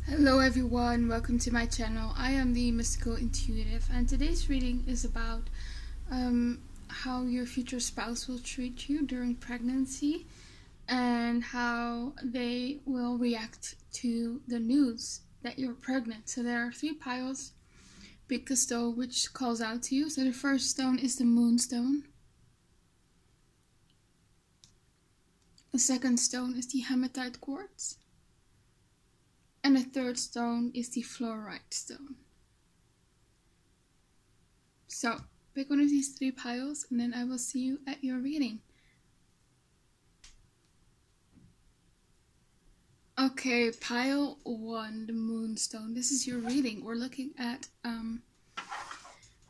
Hello everyone, welcome to my channel. I am the Mystical Intuitive, and today's reading is about how your future spouse will treat you during pregnancy and how they will react to the news that you're pregnant. So there are 3 piles. Pick a stone which calls out to you. So the first stone is the Moonstone. The second stone is the Archetype Cards. And the third stone is the Fluorite stone. So, pick one of these 3 piles and then I will see you at your reading. Okay, pile 1, the Moonstone. This is your reading. We're looking at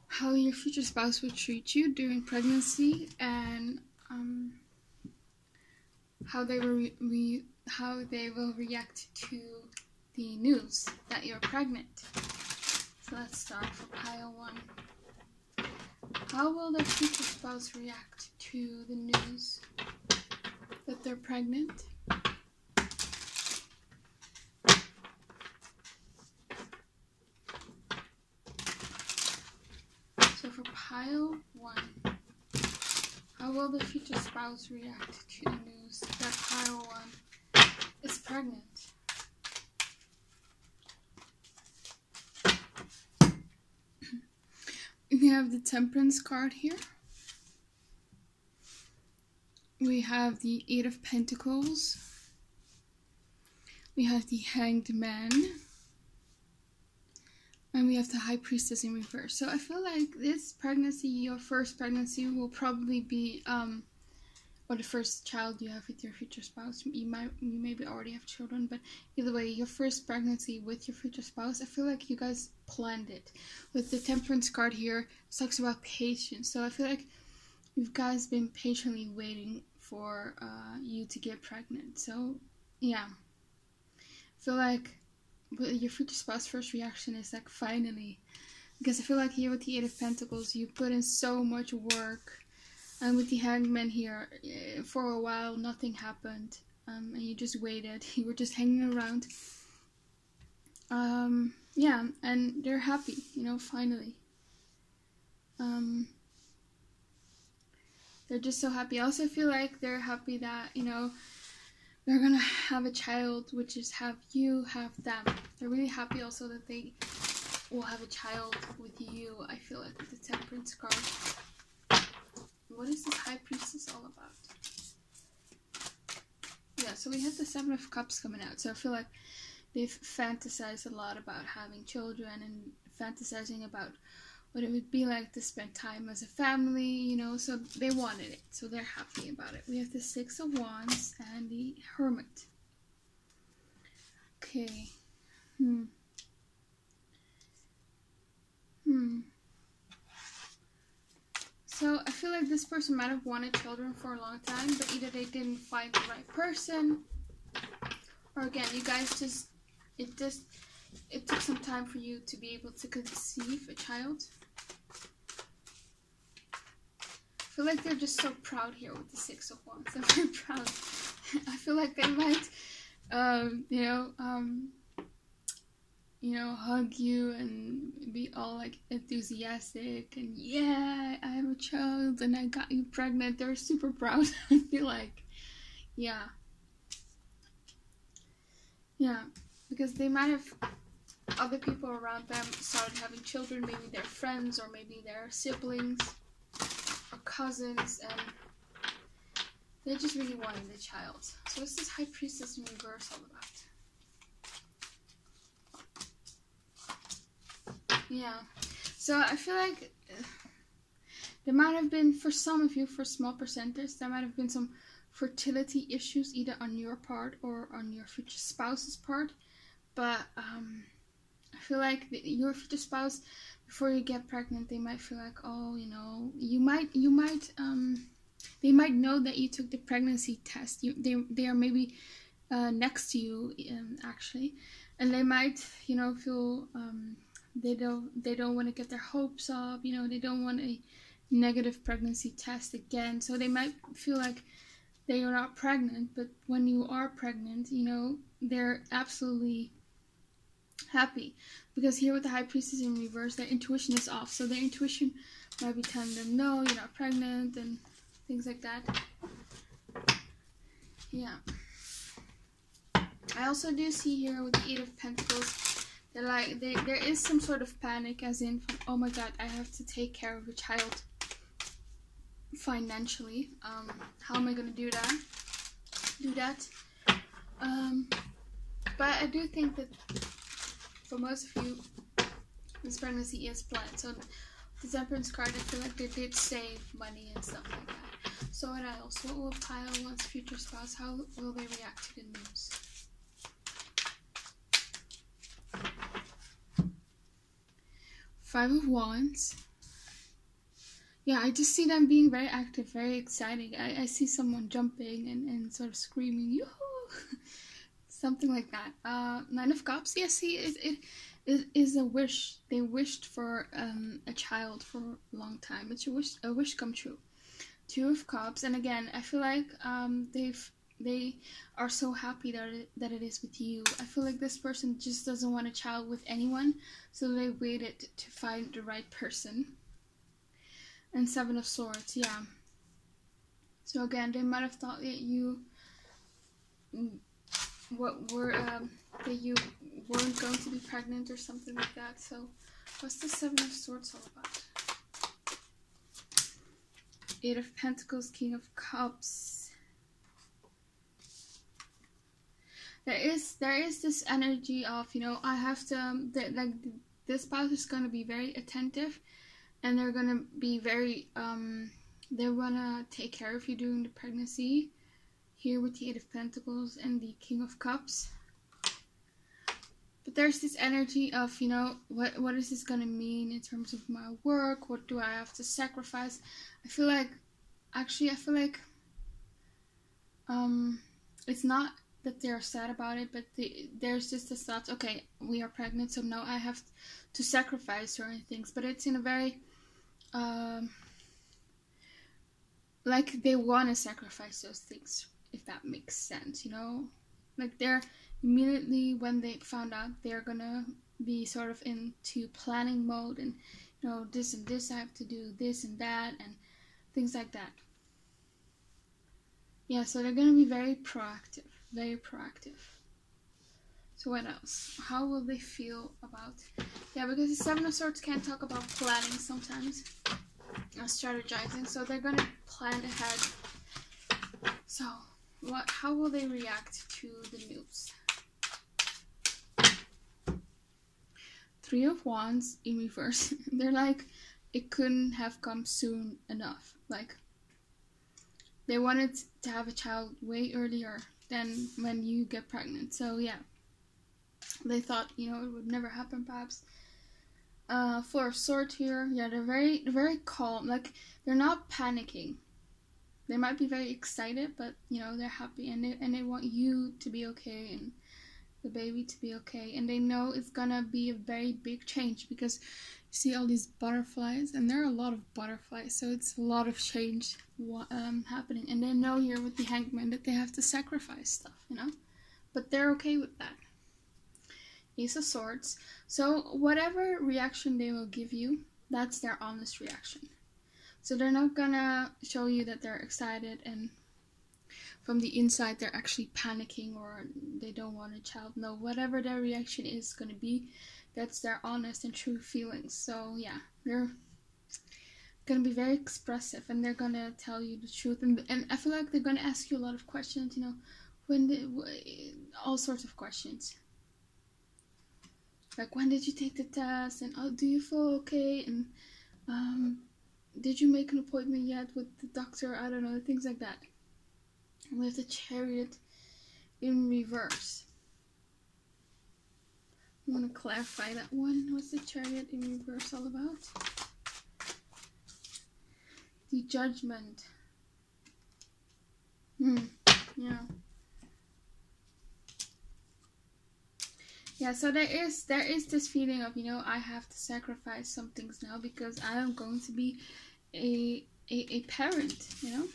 how your future spouse will treat you during pregnancy and how they will react to the news that you're pregnant. So let's start for pile 1. How will the future spouse react to the news that they're pregnant? So for pile 1, how will the future spouse react to the news that pile 1 is pregnant? We have the Temperance card here. We have the 8 of Pentacles. We have the Hanged Man. And we have the High Priestess in reverse. So I feel like this pregnancy, your first pregnancy, will probably be, or the first child you have with your future spouse. You maybe already have children, but either way, your first pregnancy with your future spouse, I feel like you guys planned it. With the Temperance card here, it talks about patience. So I feel like you guys been patiently waiting for you to get pregnant. So yeah, I feel like your future spouse first reaction is like finally, because I feel like here with the 8 of Pentacles, you put in so much work. And with the Hanged Man here, for a while nothing happened, and you just waited. You were just hanging around. Yeah, and they're happy, finally. They're just so happy. I also feel like they're happy that, they're gonna have a child, which is have you, have them. They're really happy also that they will have a child with you, I feel like, with the Temperance card. What is this High Priestess all about? Yeah, so we had the 7 of Cups coming out. So I feel like they've fantasized a lot about having children and fantasizing about what it would be like to spend time as a family, so they wanted it. So they're happy about it. We have the 6 of Wands and the Hermit. Okay. So I feel like this person might have wanted children for a long time, but either they didn't find the right person, or again, you guys it took some time for you to be able to conceive a child. I feel like they're just so proud here with the 6 of Wands. They're very proud. I feel like they might, hug you and be all like enthusiastic and yeah, I have a child and I got you pregnant. They're super proud. I feel like, yeah, because they might have other people around them started having children, maybe their friends or maybe their siblings or cousins, and they just really wanted a child. So what's this High Priestess in reverse all about? Yeah, so I feel like there might have been, for some of you, for small percentage, there might have been some fertility issues either on your part or on your future spouse's part. But I feel like your future spouse, before you get pregnant, they might feel like, oh, they might know that you took the pregnancy test. They are maybe next to you, actually, and they might, feel they don't want to get their hopes up, they don't want a negative pregnancy test again. So they might feel like they are not pregnant, but when you are pregnant, they're absolutely, happy. Because here with the High Priestess in reverse, their intuition is off. So their intuition might be telling them, no, you're not pregnant, and things like that. Yeah. I also do see here with the Eight of Pentacles, they're like, there is some sort of panic, as in, oh my god, I have to take care of a child financially. How am I going to do that? But I do think that for most of you, this pregnancy is planned. So the Temperance card, I feel like they did save money and stuff like that. So what else? What will pile one's future spouse? How will they react to the news? Five of Wands. Yeah, I just see them being very active, very exciting. I see someone jumping and sort of screaming, yoo-hoo! Something like that. Nine of Cups. Yes, see, it is a wish. They wished for a child for a long time. It's a wish come true. Two of Cups, and again, I feel like they are so happy that it is with you. I feel like this person just doesn't want a child with anyone, so they waited to find the right person. And Seven of Swords, yeah. So again, they might have thought that you that you weren't going to be pregnant or something like that. So what's the Seven of Swords all about? Eight of Pentacles, King of Cups. There is this energy of, you know, I have to, like, this spouse is going to be very attentive, and they're going to be very, they want to take care of you during the pregnancy. Here with the Eight of Pentacles and the King of Cups. But there's this energy of, you know, what is this going to mean in terms of my work? What do I have to sacrifice? I feel like it's not that they're sad about it, but there's just this thought, okay, we are pregnant, so now I have to sacrifice certain things. But it's in a very, like they want to sacrifice those things, if that makes sense, you know? Like they're immediately, when they found out, they're gonna be sort of into planning mode, and, you know, this and this I have to do, this and that, and things like that. Yeah, so they're gonna be very proactive. Very proactive. So what else? How will they feel about... Yeah, because the Seven of Swords can't talk about planning sometimes. Strategizing. So they're going to plan ahead. So, how will they react to the news? Three of Wands in reverse. They're like, it couldn't have come soon enough. Like, they wanted to have a child way earlier than when you get pregnant. So yeah, they thought, you know, it would never happen perhaps. Four of Swords here. Yeah, they're very calm. Like, they're not panicking. They might be very excited, but, you know, they're happy, and they want you to be okay and the baby to be okay. And they know it's gonna be a very big change, because you see all these butterflies, and there are a lot of butterflies, so it's a lot of change happening. And they know here with the Hangman that they have to sacrifice stuff, you know, but they're okay with that. Ace of Swords. So whatever reaction they will give you, that's their honest reaction. So they're not gonna show you that they're excited and from the inside they're actually panicking or they don't want a child. No, whatever their reaction is gonna be, that's their honest and true feelings. So yeah, they're gonna be very expressive, and they're gonna tell you the truth. And I feel like they're gonna ask you a lot of questions, you know, all sorts of questions. Like, when did you take the test? And, oh, do you feel okay? And did you make an appointment yet with the doctor? I don't know, things like that. And we have the Chariot in reverse. I want to clarify that one. What's the Chariot in reverse all about? The Judgment. Yeah. Yeah, so there is this feeling of, you know, I have to sacrifice some things now because I am going to be a parent, you know?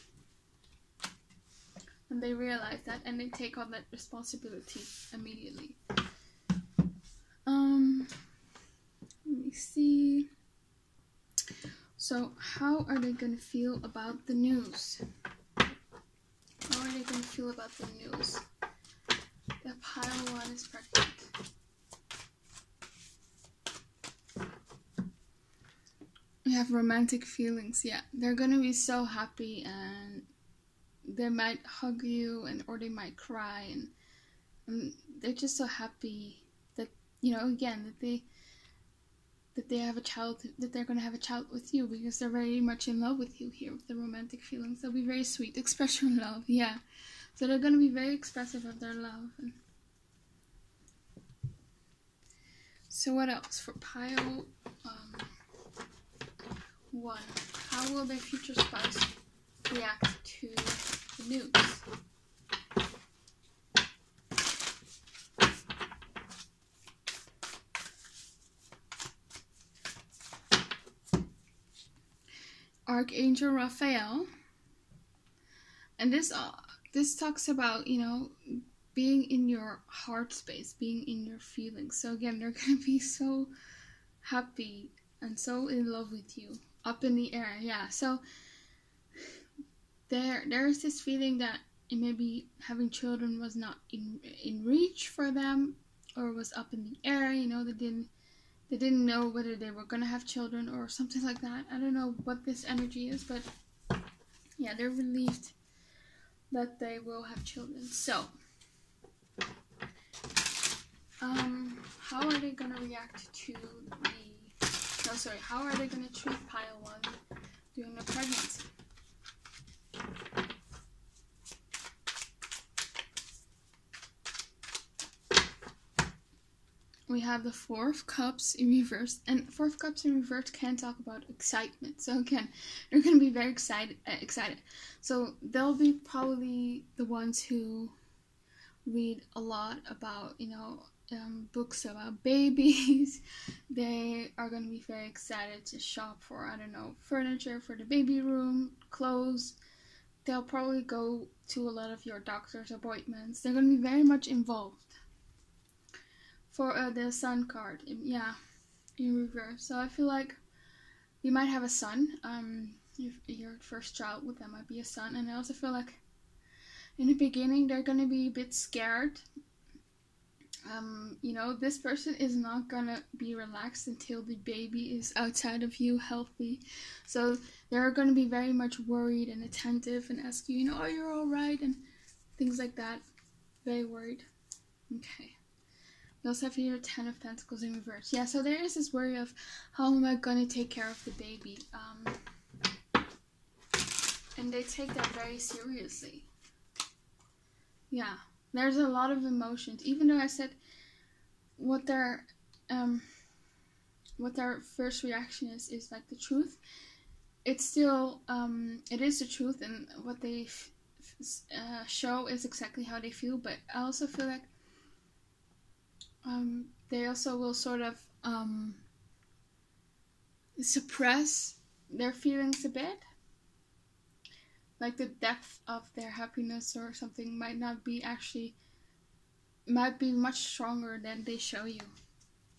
And they realize that, and they take on that responsibility immediately. So how are they going to feel about the news? How are they going to feel about the news? The pile 1 is pregnant. We have romantic feelings. Yeah, they're going to be so happy, and they might hug you, or they might cry, and they're just so happy that, you know, again, that they have a child, that they're going to have a child with you, because they're very much in love with you here with the romantic feelings. They'll be very sweet, express your love. Yeah, so they're going to be very expressive of their love. So what else for pile 1? How will their future spouse react to the news? Archangel Raphael, and this talks about, you know, being in your heart space, being in your feelings. So again, they're gonna be so happy and so in love with you, up in the air. Yeah, so there is this feeling that maybe having children was not in reach for them, or was up in the air. You know, they didn't know whether they were gonna have children or something like that. I don't know what this energy is, but yeah, they're relieved that they will have children. So how are they gonna react to how are they gonna treat pile 1 during the pregnancy? We have the 4 of Cups in reverse, and 4 of Cups in reverse can talk about excitement. So again, they're going to be very excited. So they'll be probably the ones who read a lot about, you know, books about babies. They are going to be very excited to shop for, I don't know, furniture for the baby room, clothes. They'll probably go to a lot of your doctor's appointments. They're going to be very much involved. For the Sun card, yeah, in reverse. So I feel like you might have a son. If your first child with them might be a son, and I also feel like in the beginning they're gonna be a bit scared. You know, this person is not gonna be relaxed until the baby is outside of you, healthy. So they're gonna be very much worried and attentive and ask you, you know, are you all right, and things like that. Very worried. Okay. We also have here 10 of Pentacles in reverse. Yeah, so there is this worry of, how am I going to take care of the baby? And they take that very seriously. Yeah, there's a lot of emotions. Even though I said what their first reaction is like the truth, it's still, it is the truth, and what they show is exactly how they feel. But I also feel like they also will sort of suppress their feelings a bit. Like the depth of their happiness or something might be much stronger than they show you.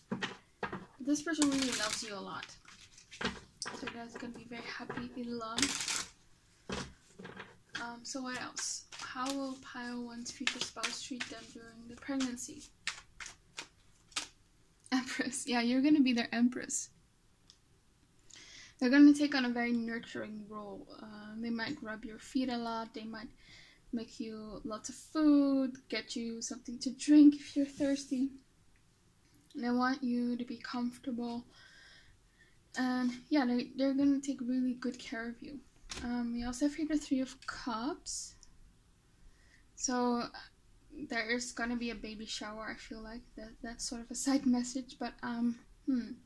But this person really loves you a lot. So you guys are going to be very happy in love. So what else? How will pile 1's future spouse treat them during the pregnancy? Empress. Yeah, you're going to be their empress. They're going to take on a very nurturing role. They might rub your feet a lot. They might make you lots of food, get you something to drink if you're thirsty. And they want you to be comfortable. And yeah, they're going to take really good care of you. We also have here the 3 of Cups. So there is gonna be a baby shower. I feel like that's sort of a side message, but 3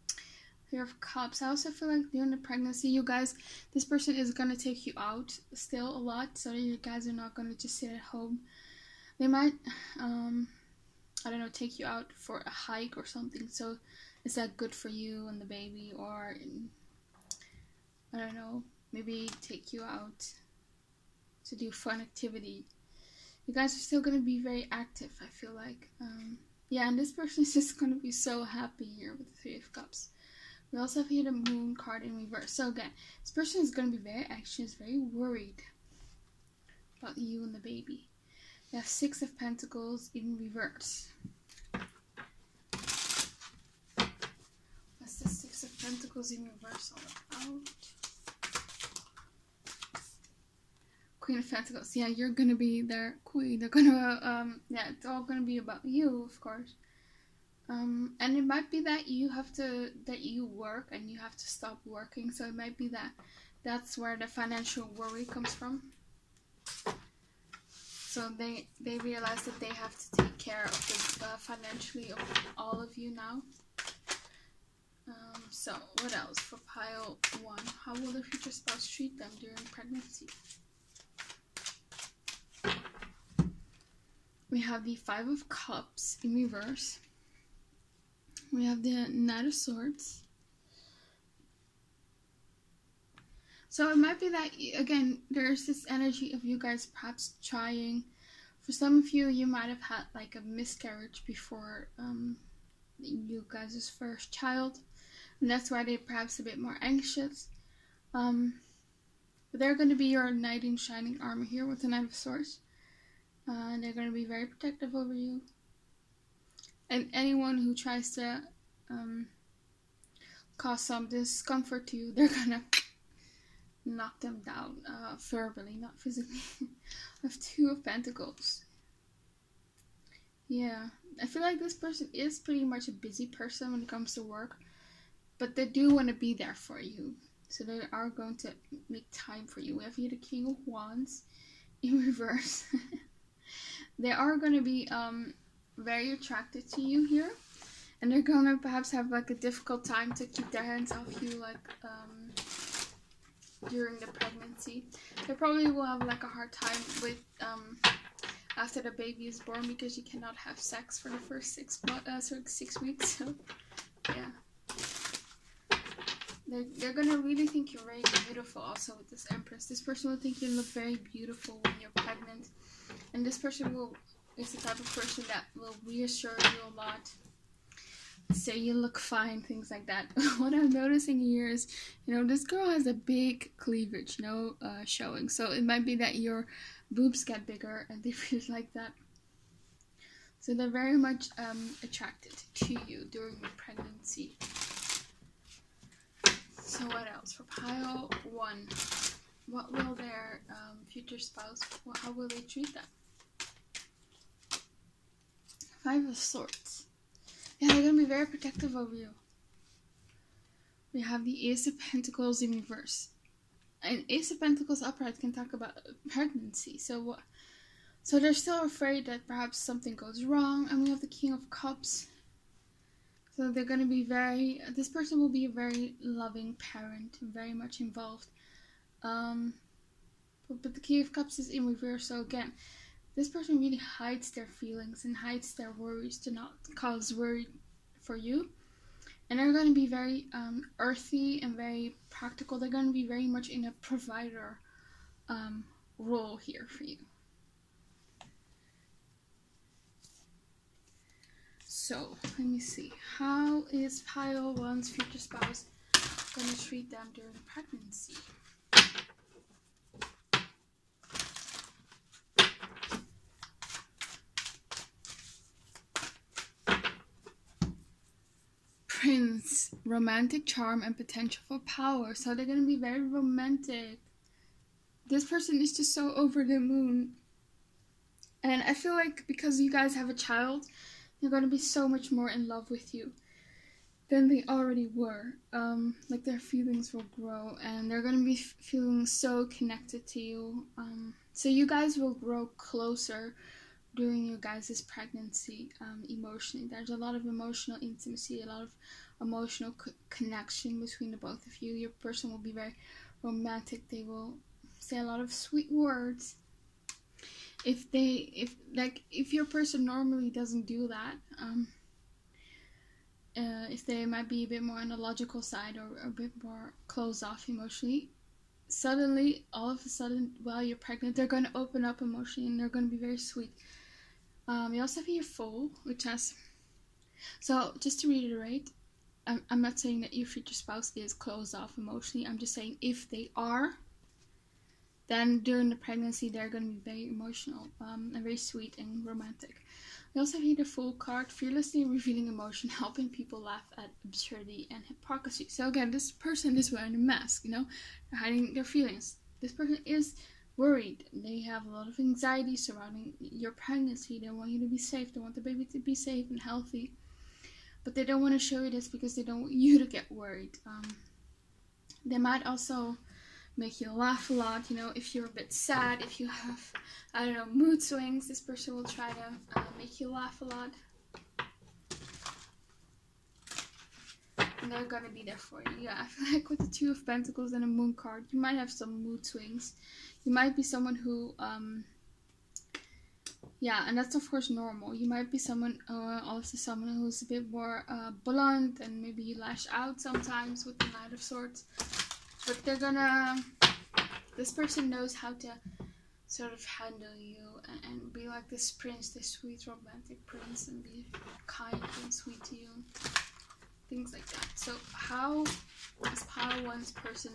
of Cups. I also feel like during the pregnancy, this person is gonna take you out still a lot, so that you guys are not gonna just sit at home. They might, I don't know, take you out for a hike or something. So is that good for you and the baby, or I don't know, maybe take you out to do fun activity. You guys are still going to be very active, I feel like. Yeah, and this person is just going to be so happy here with the 3 of Cups. We also have here the Moon card in reverse. So again, this person is going to be very anxious, very worried about you and the baby. We have Six of Pentacles in reverse. What's the Six of Pentacles in reverse all about? Queen of Pentacles. Yeah, you're gonna be their queen. They're gonna yeah, it's all gonna be about you, of course. And it might be that you work and you have to stop working. So it might be that's where the financial worry comes from. So they realize that they have to take care of the financially of all of you now. So what else for pile 1? How will the future spouse treat them during pregnancy? We have the Five of Cups in reverse. We have the Knight of Swords. So it might be that, again, there's this energy of you guys perhaps trying. For some of you, you might have had like a miscarriage before you guys' first child. And that's why they're perhaps a bit more anxious. But they're going to be your knight in shining armor here with the Knight of Swords. They're going to be very protective over you. And anyone who tries to cause some discomfort to you, they're going to knock them down verbally, not physically. I have Two of Pentacles. Yeah, I feel like this person is pretty much a busy person when it comes to work. But they do want to be there for you. So they are going to make time for you. We have here the King of Wands in reverse. They are going to be very attracted to you here. And they're going to perhaps have like a difficult time to keep their hands off you like during the pregnancy. They probably will have like a hard time with after the baby is born because you cannot have sex for the first 6 weeks. So yeah. They're gonna really think you're very beautiful also with this Empress. This person will think you look very beautiful when you're pregnant. And this person is the type of person that will reassure you a lot. Say you look fine, things like that. What I'm noticing here is, this girl has a big cleavage, showing. So it might be that your boobs get bigger and they feel like that. So they're very much attracted to you during your pregnancy. So what else? For pile 1, what will their future spouse, how will they treat them? Five of Swords. Yeah, they're going to be very protective over you. We have the Ace of Pentacles in reverse. And Ace of Pentacles upright can talk about pregnancy. So they're still afraid that perhaps something goes wrong. And we have the King of Cups. So they're going to be this person will be a very loving parent, very much involved. But the King of Cups is in reverse, so again, this person really hides their feelings and hides their worries to not cause worry for you. And they're going to be very earthy and very practical. They're going to be very much in a provider role here for you. So, let me see. How is pile 1's future spouse going to treat them during pregnancy? Prince, romantic charm and potential for power. So they're going to be very romantic. This person is just so over the moon. And I feel like because you guys have a child, they're going to be so much more in love with you than they already were. Like their feelings will grow and they're going to be feeling so connected to you. So you guys will grow closer during your guys' pregnancy emotionally. There's a lot of emotional intimacy, a lot of emotional connection between the both of you. Your person will be very romantic. They will say a lot of sweet words. If your person normally doesn't do that, if they might be a bit more on the logical side or a bit more closed off emotionally, suddenly, all of a sudden, while you're pregnant, they're going to open up emotionally and they're going to be very sweet. You also have your Fool, which has, so just to reiterate, I'm not saying that your future spouse is closed off emotionally. I'm just saying if they are, then during the pregnancy they're going to be very emotional, and very sweet and romantic. We also have here the Fool card, fearlessly revealing emotion, helping people laugh at absurdity and hypocrisy. So again, this person is wearing a mask, you know, they're hiding their feelings. This person is worried. They have a lot of anxiety surrounding your pregnancy. They want you to be safe. They want the baby to be safe and healthy. But they don't want to show you this because they don't want you to get worried. They might also make you laugh a lot, you know, if you're a bit sad, if you have, I don't know, mood swings, this person will try to make you laugh a lot. And they're gonna be there for you. Yeah, I feel like with the Two of Pentacles and a Moon card, you might have some mood swings. You might be someone who, yeah, and that's of course normal. You might be someone, also someone who's a bit more blunt, and maybe you lash out sometimes with the Knight of Swords. But they're gonna, this person knows how to sort of handle you and be like this prince, this sweet romantic prince, and be kind and sweet to you. Things like that. So how is Pile 1's person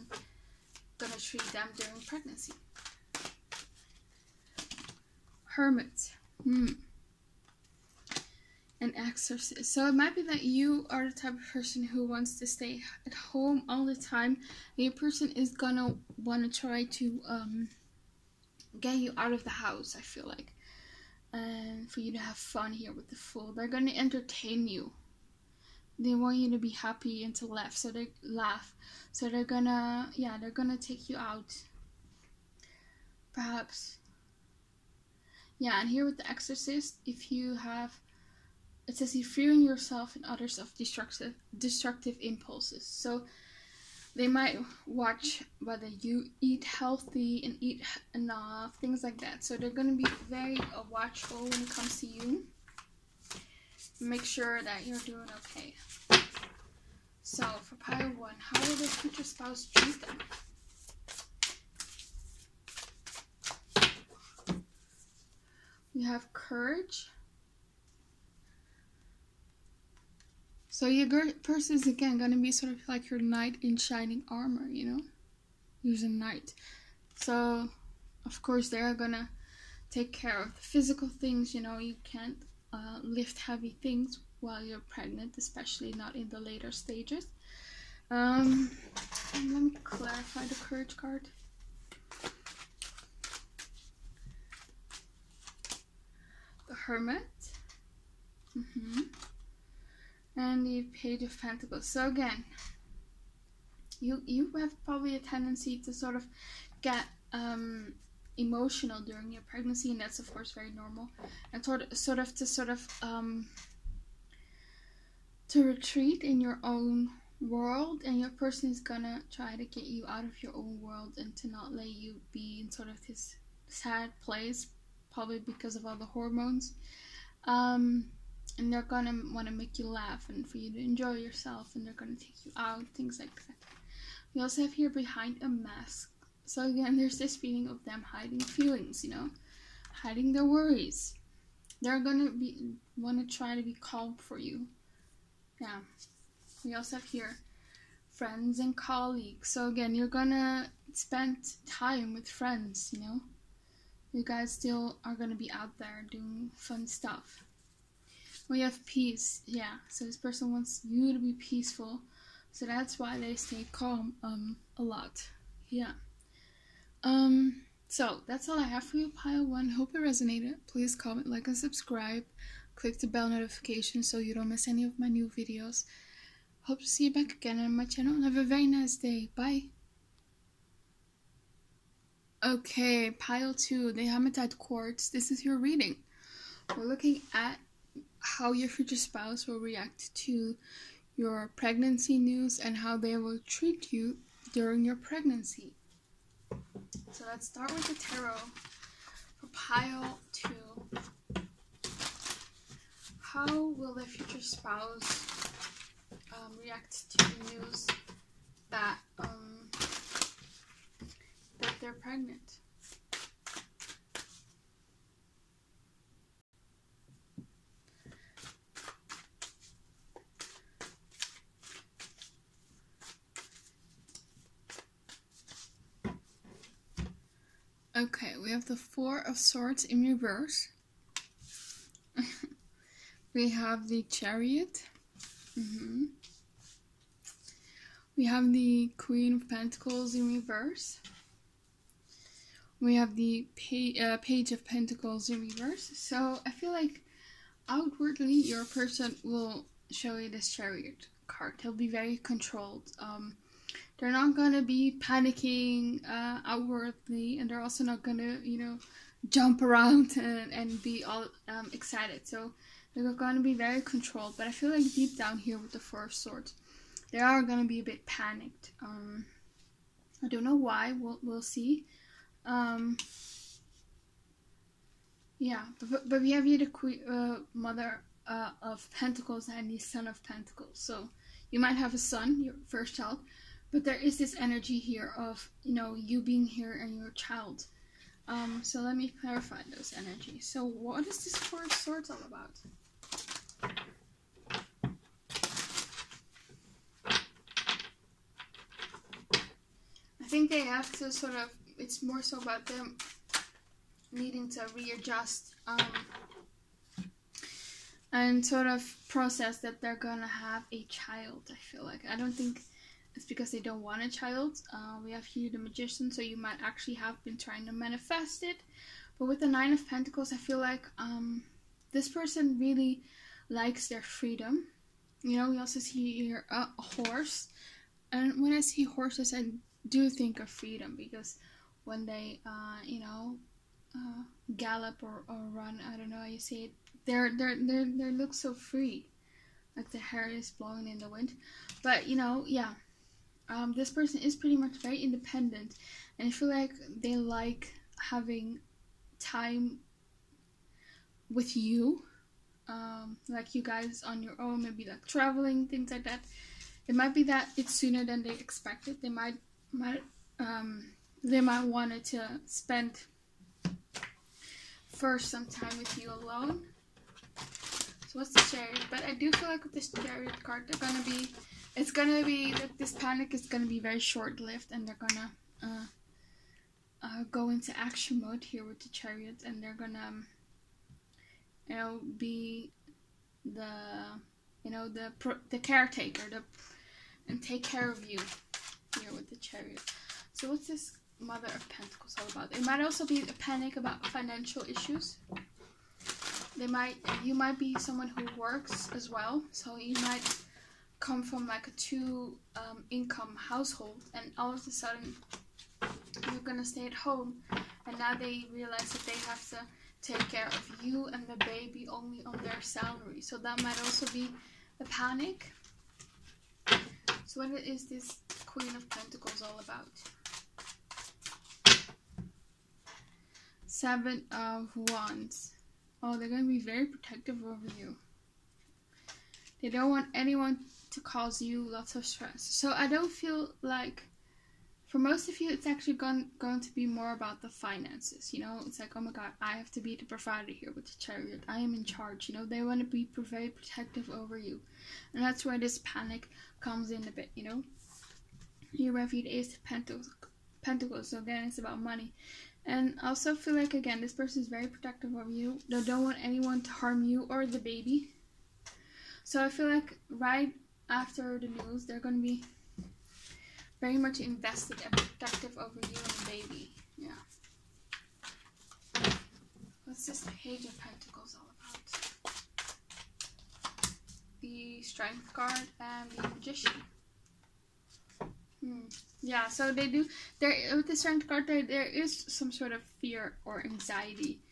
gonna treat them during pregnancy? Hermit. An exorcist. So it might be that you are the type of person who wants to stay at home all the time. And your person is gonna want to try to get you out of the house, I feel like. And for you to have fun here with the Fool. They're gonna entertain you. They want you to be happy and to laugh. So they laugh. So they're gonna, yeah, they're gonna take you out. Perhaps. Yeah, and here with the exorcist, if you have, it says you're freeing yourself and others of destructive impulses. So they might watch whether you eat healthy and eat enough, things like that. So they're going to be very watchful when it comes to you. Make sure that you're doing okay. So for Pile 1, how will the future spouse treat them? We have Courage. So your person is again going to be sort of like your knight in shining armor, you know? He's a knight. So, of course, they're going to take care of the physical things, you know? You can't lift heavy things while you're pregnant, especially not in the later stages. And let me clarify the Courage card. The Hermit. And the Page of Pentacles. So again, you have probably a tendency to sort of get emotional during your pregnancy, and that's of course very normal. And sort of to retreat in your own world, and your person is gonna try to get you out of your own world and to not let you be in sort of this sad place, probably because of all the hormones. And they're gonna want to make you laugh and for you to enjoy yourself, and they're gonna take you out, things like that. We also have here behind a mask. So again, there's this feeling of them hiding feelings, you know, hiding their worries. They're gonna want to try to be calm for you. Yeah. We also have here friends and colleagues. So again, you're gonna spend time with friends, you know. You guys still are gonna be out there doing fun stuff. We have peace, yeah, so this person wants you to be peaceful, so that's why they stay calm a lot, yeah. So that's all I have for you, Pile 1. Hope it resonated. Please comment, like, and subscribe. Click the bell notification so you don't miss any of my new videos. Hope to see you back again on my channel, and have a very nice day. Bye. Okay, Pile 2, the Hematite Quartz. This is your reading. We're looking at how your future spouse will react to your pregnancy news and how they will treat you during your pregnancy. So let's start with the tarot for Pile 2. How will the future spouse react to the news that that they're pregnant? Okay, we have the Four of Swords in reverse. We have the Chariot. We have the Queen of Pentacles in reverse. We have the Page of Pentacles in reverse. So I feel like outwardly your person will show you this Chariot card. They'll be very controlled. They're not gonna be panicking outwardly, and they're also not gonna, you know, jump around and be all excited. So they're gonna be very controlled. But I feel like deep down here with the Four of Swords, they are gonna be a bit panicked. I don't know why. We'll see. Yeah, but we have here the Mother of Pentacles and the Son of Pentacles. So you might have a son, your first child, but there is this energy here of, you know, you being here and your child. So let me clarify those energies. So what is this Four of Swords all about? I think they have to sort of, it's more so about them needing to readjust and sort of process that they're gonna have a child. I feel like, I don't think it's because they don't want a child. We have here the Magician, so you might actually have been trying to manifest it. But with the Nine of Pentacles, I feel like this person really likes their freedom. You know, we also see here a horse, and when I see horses, I do think of freedom, because when they you know, gallop or run, I don't know how you say it, they look so free, like the hair is blowing in the wind. But you know, yeah, this person is pretty much very independent, and I feel like they like having time with you, like you guys on your own, maybe like traveling, things like that. It might be that it's sooner than they expected. They might wanted to spend first some time with you alone. So what's the Chariot? But I do feel like with this Chariot card, it's gonna be that this panic is gonna be very short-lived, and they're gonna go into action mode here with the Chariot, and they're gonna, you know, be the, you know, the caretaker, and take care of you here with the Chariot. So what's this Mother of Pentacles all about? It might also be a panic about financial issues. You might be someone who works as well, so you might come from like a two income household, and all of a sudden you're gonna stay at home, and now they realize that they have to take care of you and the baby only on their salary. So that might also be a panic. So what is this Queen of Pentacles all about? Seven of Wands. Oh, they're going to be very protective over you. They don't want anyone to cause you lots of stress. So I don't feel like, for most of you, it's actually going to be more about the finances. You know, it's like, oh my god, I have to be the provider here with the Chariot. I am in charge. You know, they want to be very protective over you. And that's where this panic comes in a bit, you know. Here we have the Ace of Pentacles. So again, it's about money. And I also feel like, again, this person is very protective of you. They don't want anyone to harm you or the baby. So I feel like right after the news, they're going to be very much invested and protective over you and the baby. Yeah. What's this Page of Pentacles all about? The Strength card and the Magician. Yeah, so they do. With the Strength card, there is some sort of fear or anxiety.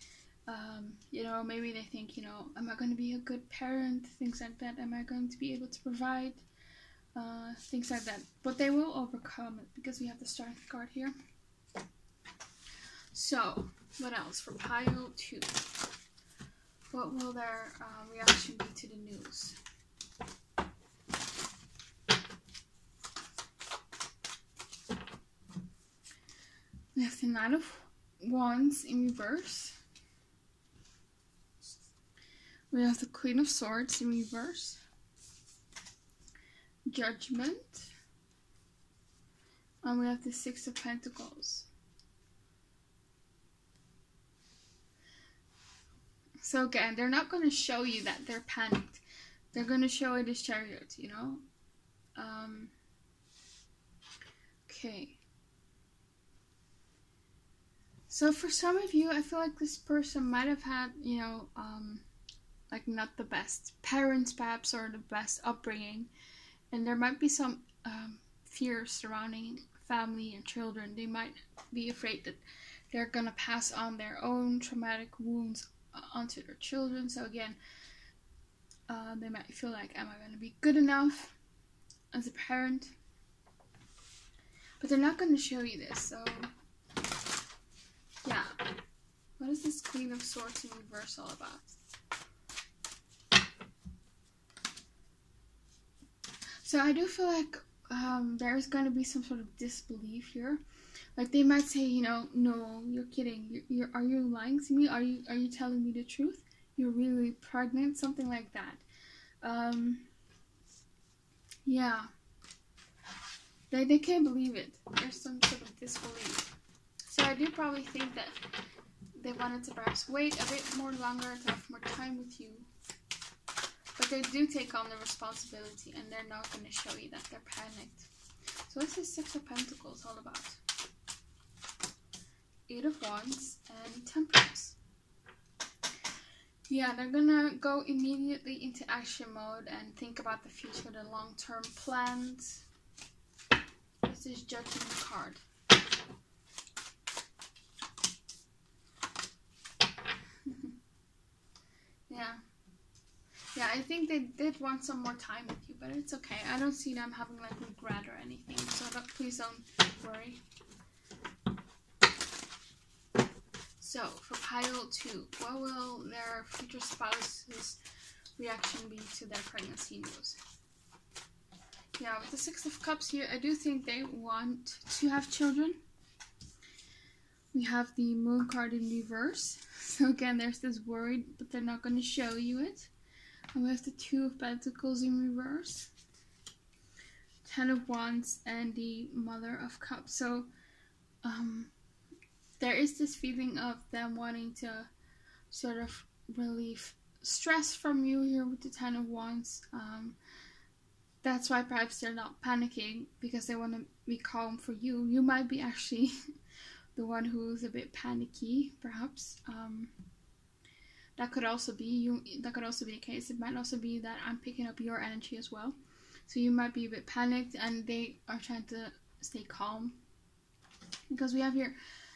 You know, maybe they think, you know, am I going to be a good parent? Things like that. Am I going to be able to provide? Things like that. But they will overcome it because we have the Strength card here. So, what else for pile 2? What will their reaction be to the news? We have the Knight of Wands in reverse. We have the Queen of Swords in reverse. Judgment. And we have the Six of Pentacles. So again, they're not going to show you that they're panicked. They're going to show it as Chariot, you know? Okay. So for some of you, I feel like this person might have had, you know, like not the best parents perhaps, or the best upbringing. And there might be some fears surrounding family and children. They might be afraid that they're going to pass on their own traumatic wounds onto their children. So again, they might feel like, am I going to be good enough as a parent? But they're not going to show you this. So yeah, what is this Queen of Swords in reverse all about? So I do feel like there's going to be some sort of disbelief here. Like they might say, you know, no, you're kidding. Are you lying to me? Are you telling me the truth? You're really pregnant? Something like that. Yeah. They can't believe it. There's some sort of disbelief. So I do probably think that they wanted to perhaps wait a bit more longer to have more time with you. But they do take on the responsibility, and they're not going to show you that they're panicked. So what's this Six of Pentacles all about? Eight of Wands and Temperance. Yeah, they're going to go immediately into action mode and think about the future, the long-term plans. This is Judgment card. Yeah. Yeah, I think they did want some more time with you, but it's okay. I don't see them having like regret or anything, so please don't worry. So, for pile 2, what will their future spouse's reaction be to their pregnancy news? Yeah, with the Six of Cups here, I do think they want to have children. We have the Moon card in reverse. So again, there's this worry, but they're not going to show you it. And we have the Two of Pentacles in reverse. 10 of Wands and the Mother of Cups. So, there is this feeling of them wanting to sort of relieve stress from you here with the 10 of Wands. That's why perhaps they're not panicking, because they want to be calm for you. You might be actually the one who's a bit panicky, perhaps. That could also be you. That could also be the case. It might also be that I'm picking up your energy as well. So you might be a bit panicked, and they are trying to stay calm. Because we have here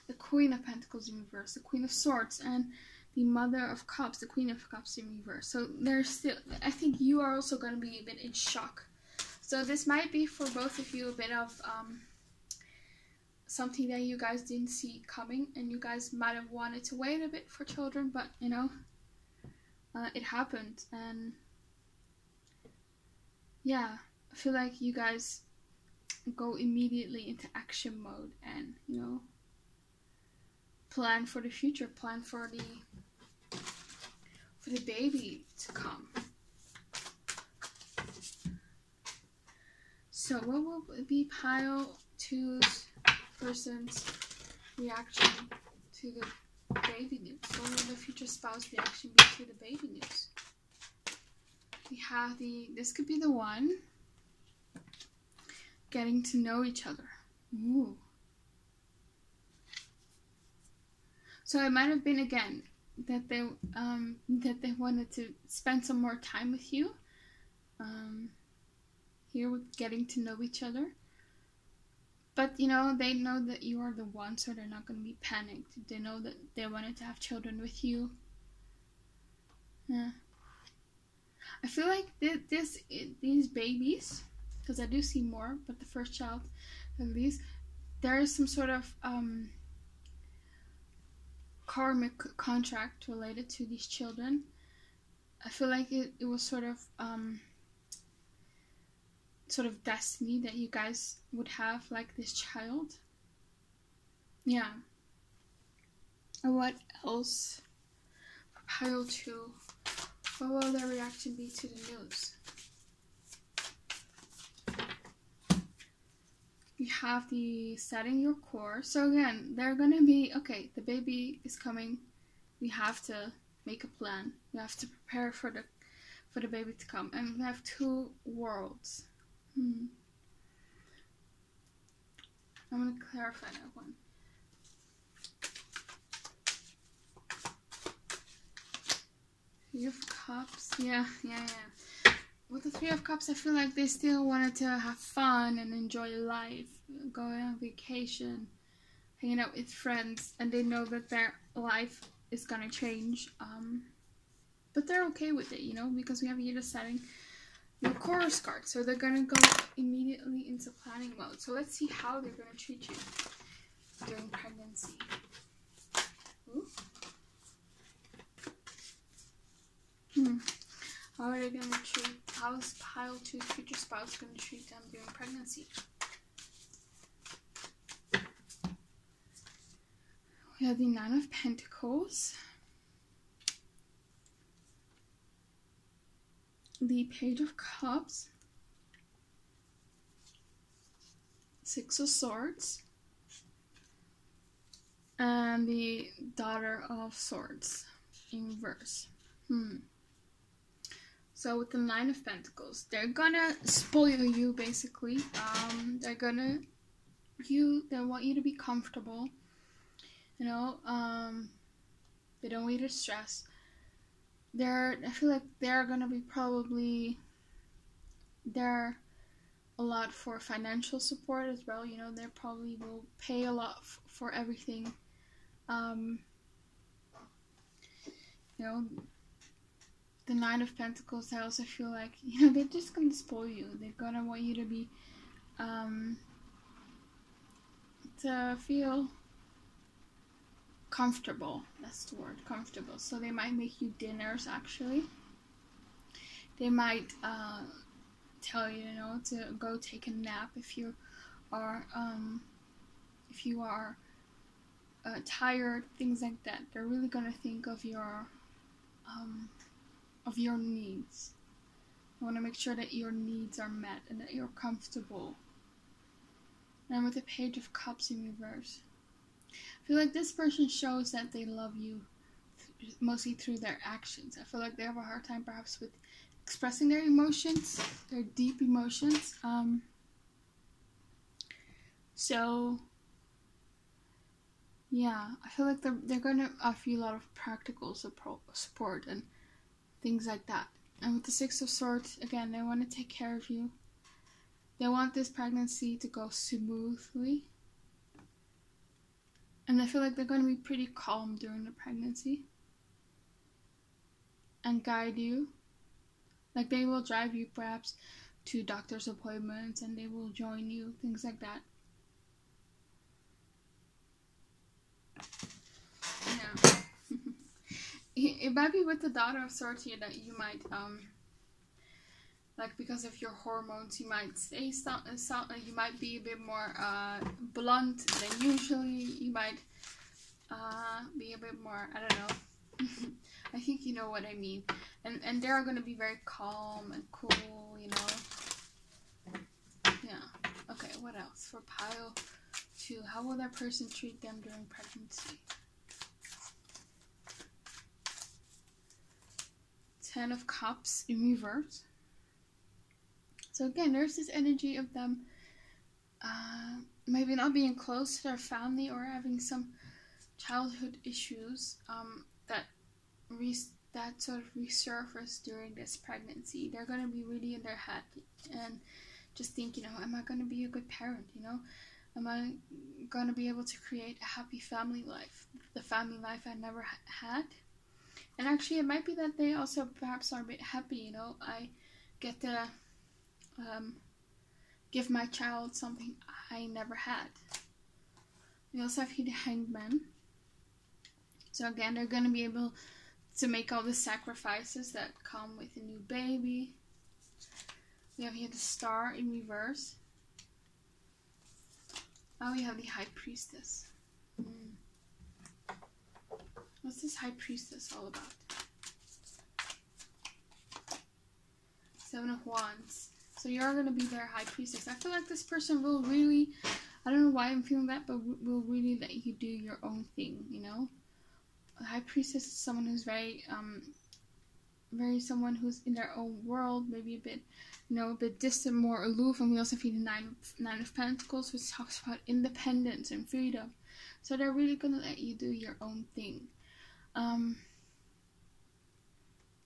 the Queen of Pentacles in reverse, the Queen of Swords, and the Mother of Cups, the Queen of Cups in reverse. So there's still, I think you are also going to be a bit in shock. So this might be for both of you a bit of something that you guys didn't see coming, and you guys might have wanted to wait a bit for children, but you know, it happened. And yeah, I feel like you guys go immediately into action mode and, you know, plan for the future, plan for the baby to come. So what will be pile 2's person's reaction to the baby news? What will the future spouse reaction be to the baby news? We have this could be the one getting to know each other. Ooh. So it might have been again that they wanted to spend some more time with you. Here with getting to know each other. But you know, they know that you are the one, so they're not going to be panicked. They know that they wanted to have children with you. Yeah. I feel like these babies, because I do see more, but the first child, at least, there is some sort of karmic contract related to these children. I feel like it was sort of destiny that you guys would have like this child. Yeah. And what else? For pile 2, what will their reaction be to the news? We have the setting your course. So again, they're gonna be, okay, the baby is coming. We have to make a plan. You have to prepare for the baby to come. And we have 2 worlds. I'm going to clarify that one. Three of Cups. Yeah. With the 3 of Cups, I feel like they still wanted to have fun and enjoy life, going on vacation, hanging out with friends, and they know that their life is gonna change. But they're okay with it, you know, because we have here the setting, your chorus card, so they're gonna go immediately into planning mode. So let's see how they're gonna treat you during pregnancy. Ooh. How are they going to treat, how is pile 2 future spouse going to treat them during pregnancy? We have the 9 of Pentacles, the Page of Cups, 6 of Swords, and the Daughter of Swords in reverse. So with the 9 of Pentacles, they're gonna spoil you basically. They want you to be comfortable. You know, they don't want you to stress. I feel like they're gonna be probably there a lot for financial support as well. You know, they probably will pay a lot for everything. You know, the 9 of Pentacles, I also feel like, you know, they're just gonna spoil you. They're gonna want you to be, to feel comfortable. That's the word, comfortable. So they might make you dinners, actually. They might, tell you, you know, to go take a nap if you are, tired, things like that. They're really gonna think of your needs. I want to make sure that your needs are met and that you're comfortable. And with the Page of Cups in reverse, I feel like this person shows that they love you mostly through their actions. I feel like they have a hard time perhaps with expressing their emotions, their deep emotions. So yeah, I feel like they're gonna offer you a lot of practical support and things like that. And with the 6 of Swords, again, they want to take care of you. They want this pregnancy to go smoothly. And I feel like they're going to be pretty calm during the pregnancy. And guide you. Like, they will drive you perhaps to doctor's appointments and they will join you, things like that. Yeah. It might be with the Daughter of Swords here that you might, like, because of your hormones, you might say something, you might be a bit more blunt than usually. You might be a bit more, I don't know. I think you know what I mean. And they're going to be very calm and cool, you know. Yeah. Okay, what else? For pile 2, how will that person treat them during pregnancy? 10 of Cups in reverse. So again, there's this energy of them maybe not being close to their family or having some childhood issues that sort of resurface during this pregnancy. They're going to be really in their head and just think, you know, am I going to be a good parent, you know? Am I going to be able to create a happy family life? The family life I never had. And actually, it might be that they also perhaps are a bit happy, you know. I get to give my child something I never had. We also have here the Hangman. So again, they're going to be able to make all the sacrifices that come with a new baby. We have here the Star in reverse. Now we have the High Priestess. What's this High Priestess all about? 7 of Wands. So you're going to be their High Priestess. I feel like this person will really, I don't know why I'm feeling that, but will really let you do your own thing, you know? The High Priestess is someone who's very someone who's in their own world, maybe a bit, you know, a bit distant, more aloof. And we also see the Nine of Pentacles, which talks about independence and freedom. So they're really gonna let you do your own thing.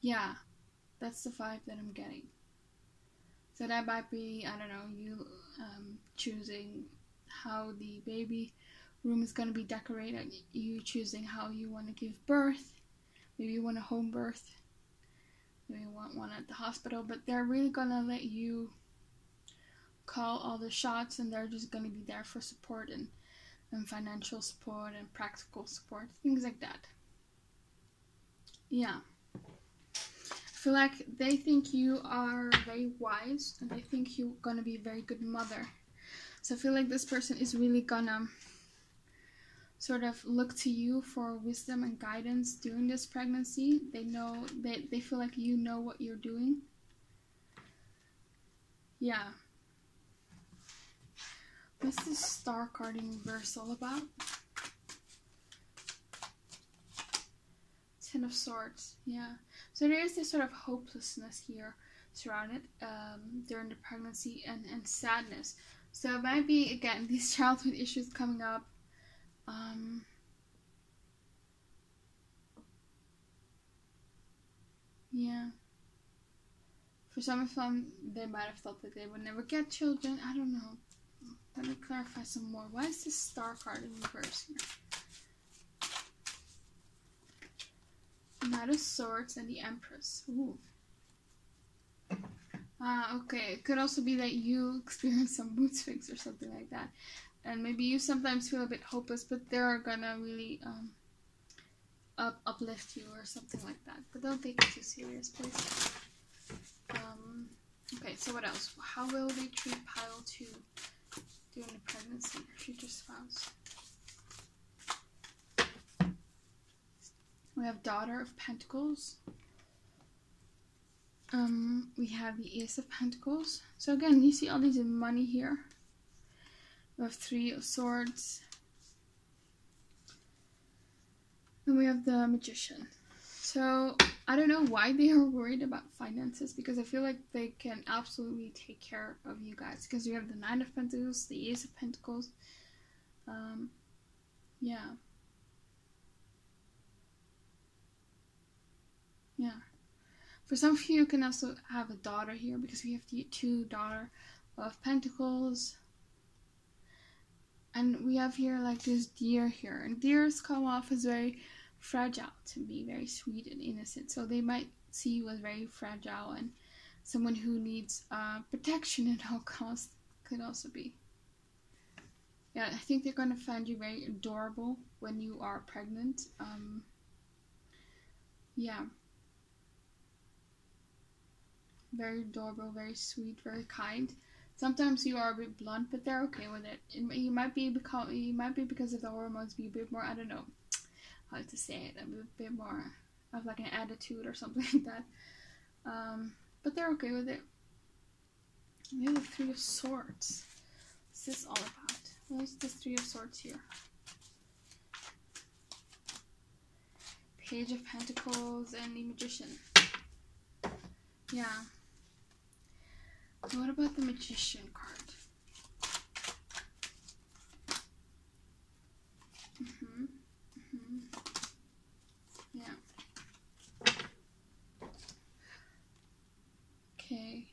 Yeah, that's the vibe that I'm getting. So that might be, I don't know, you choosing how the baby room is going to be decorated, you choosing how you want to give birth. Maybe you want a home birth, maybe you want one at the hospital, but they're really going to let you call all the shots, and they're just going to be there for support and financial support and practical support, things like that. Yeah. I feel like they think you are very wise, and they think you're gonna be a very good mother. So I feel like this person is really gonna sort of look to you for wisdom and guidance during this pregnancy. They know that they feel like you know what you're doing. Yeah. What's this Star card in reverse all about? Ten of Swords. Yeah. So there is this sort of hopelessness here surrounded during the pregnancy and sadness. So it might be, again, these childhood issues coming up. Yeah. For some of them, they might have thought that they would never get children. I don't know. Let me clarify some more. Why is this Star card in reverse here? Knight of Swords and the Empress. Ooh. Okay. It could also be that you experience some mood swings or something like that. And maybe you sometimes feel a bit hopeless, but they're gonna really uplift you or something like that. But don't take it too serious, please. Okay, so what else? How will they treat pile 2 during the pregnancy? Future spouse. We have Daughter of Pentacles. We have the Ace of Pentacles. So again, you see all these money here. We have 3 of Swords. And we have the Magician. So I don't know why they are worried about finances, because I feel like they can absolutely take care of you guys. Because we have the 9 of Pentacles, the Ace of Pentacles. Yeah. Yeah. For some of you, you can also have a daughter here, because we have the 2 Daughter of Pentacles. And we have here like this deer here. And deers come off as very fragile to me, very sweet and innocent. So they might see you as very fragile and someone who needs protection at all costs. Could also be. Yeah, I think they're going to find you very adorable when you are pregnant. Yeah. Very adorable, very sweet, very kind. Sometimes you are a bit blunt, but they're okay with it. You might be because of the hormones, be a bit more, I don't know how to say it, a bit more of like an attitude or something like that. But they're okay with it. We have the 3 of Swords. What's this all about? What is this 3 of Swords here? Page of Pentacles and the Magician. Yeah. What about the Magician card? Yeah. Okay.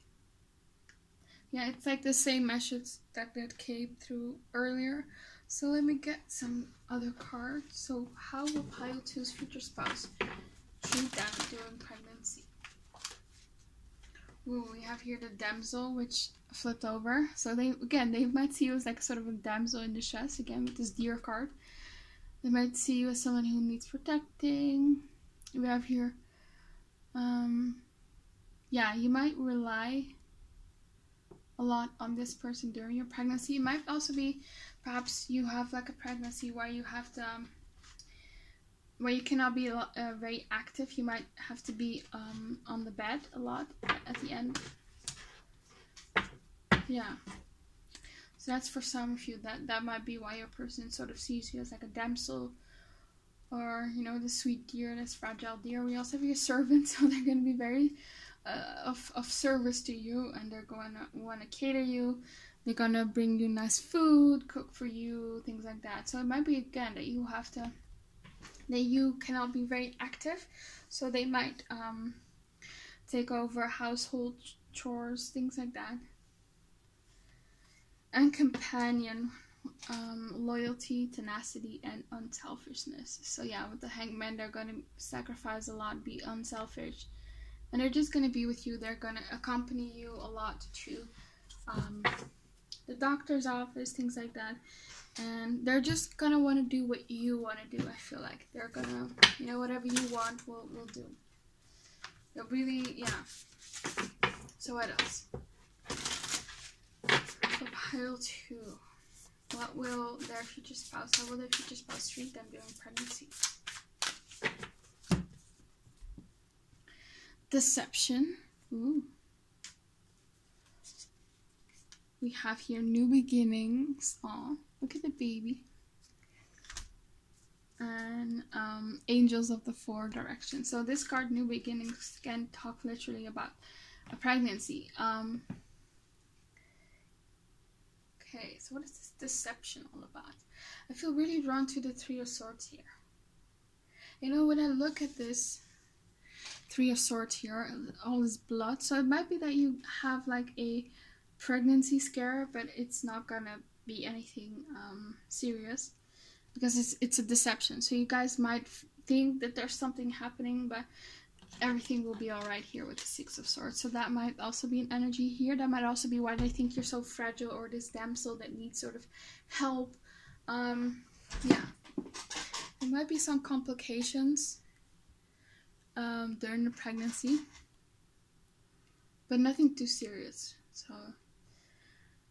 Yeah, it's like the same message that came through earlier. So let me get some other cards. So how will pile 2's future spouse treat them during pregnancy? Ooh, we have here the damsel, which flipped over. So they might see you as like sort of a damsel in distress, again with this deer card. They might see you as someone who needs protecting. We have here, yeah, you might rely a lot on this person during your pregnancy. It might also be, perhaps you have like a pregnancy where you have to, where you cannot be very active. You might have to be on the bed a lot at the end. Yeah. So that's for some of you. That might be why your person sort of sees you as like a damsel or, you know, the sweet deer, this fragile deer. We also have your servants, so they're going to be very of service to you, and they're going to want to cater you. They're going to bring you nice food, cook for you, things like that. So it might be, again, that you have to, that you cannot be very active, so they might take over household chores, things like that. And companion, loyalty, tenacity, and unselfishness. So yeah, with the Hangman, they're going to sacrifice a lot, be unselfish, and they're just going to be with you. They're going to accompany you a lot to the doctor's office, things like that. And they're just going to want to do what you want to do. I feel like they're going to, you know, whatever you want, we'll do. They're really, yeah. So what else? For pile 2. What will their future spouse, how will their future spouse treat them during pregnancy? Deception. Ooh. We have here new beginnings. Aw, look at the baby. And angels of the 4 directions. So this card, new beginnings, can talk literally about a pregnancy. Okay, so what is this deception all about? I feel really drawn to the 3 of Swords here. You know, when I look at this 3 of Swords here, all this blood, so it might be that you have like a pregnancy scare, but it's not gonna be anything serious, because it's a deception. So you guys might think that there's something happening, but everything will be alright here with the 6 of Swords. So that might also be an energy here. That might also be why they think you're so fragile, or this damsel that needs sort of help. Yeah. There might be some complications during the pregnancy, but nothing too serious. So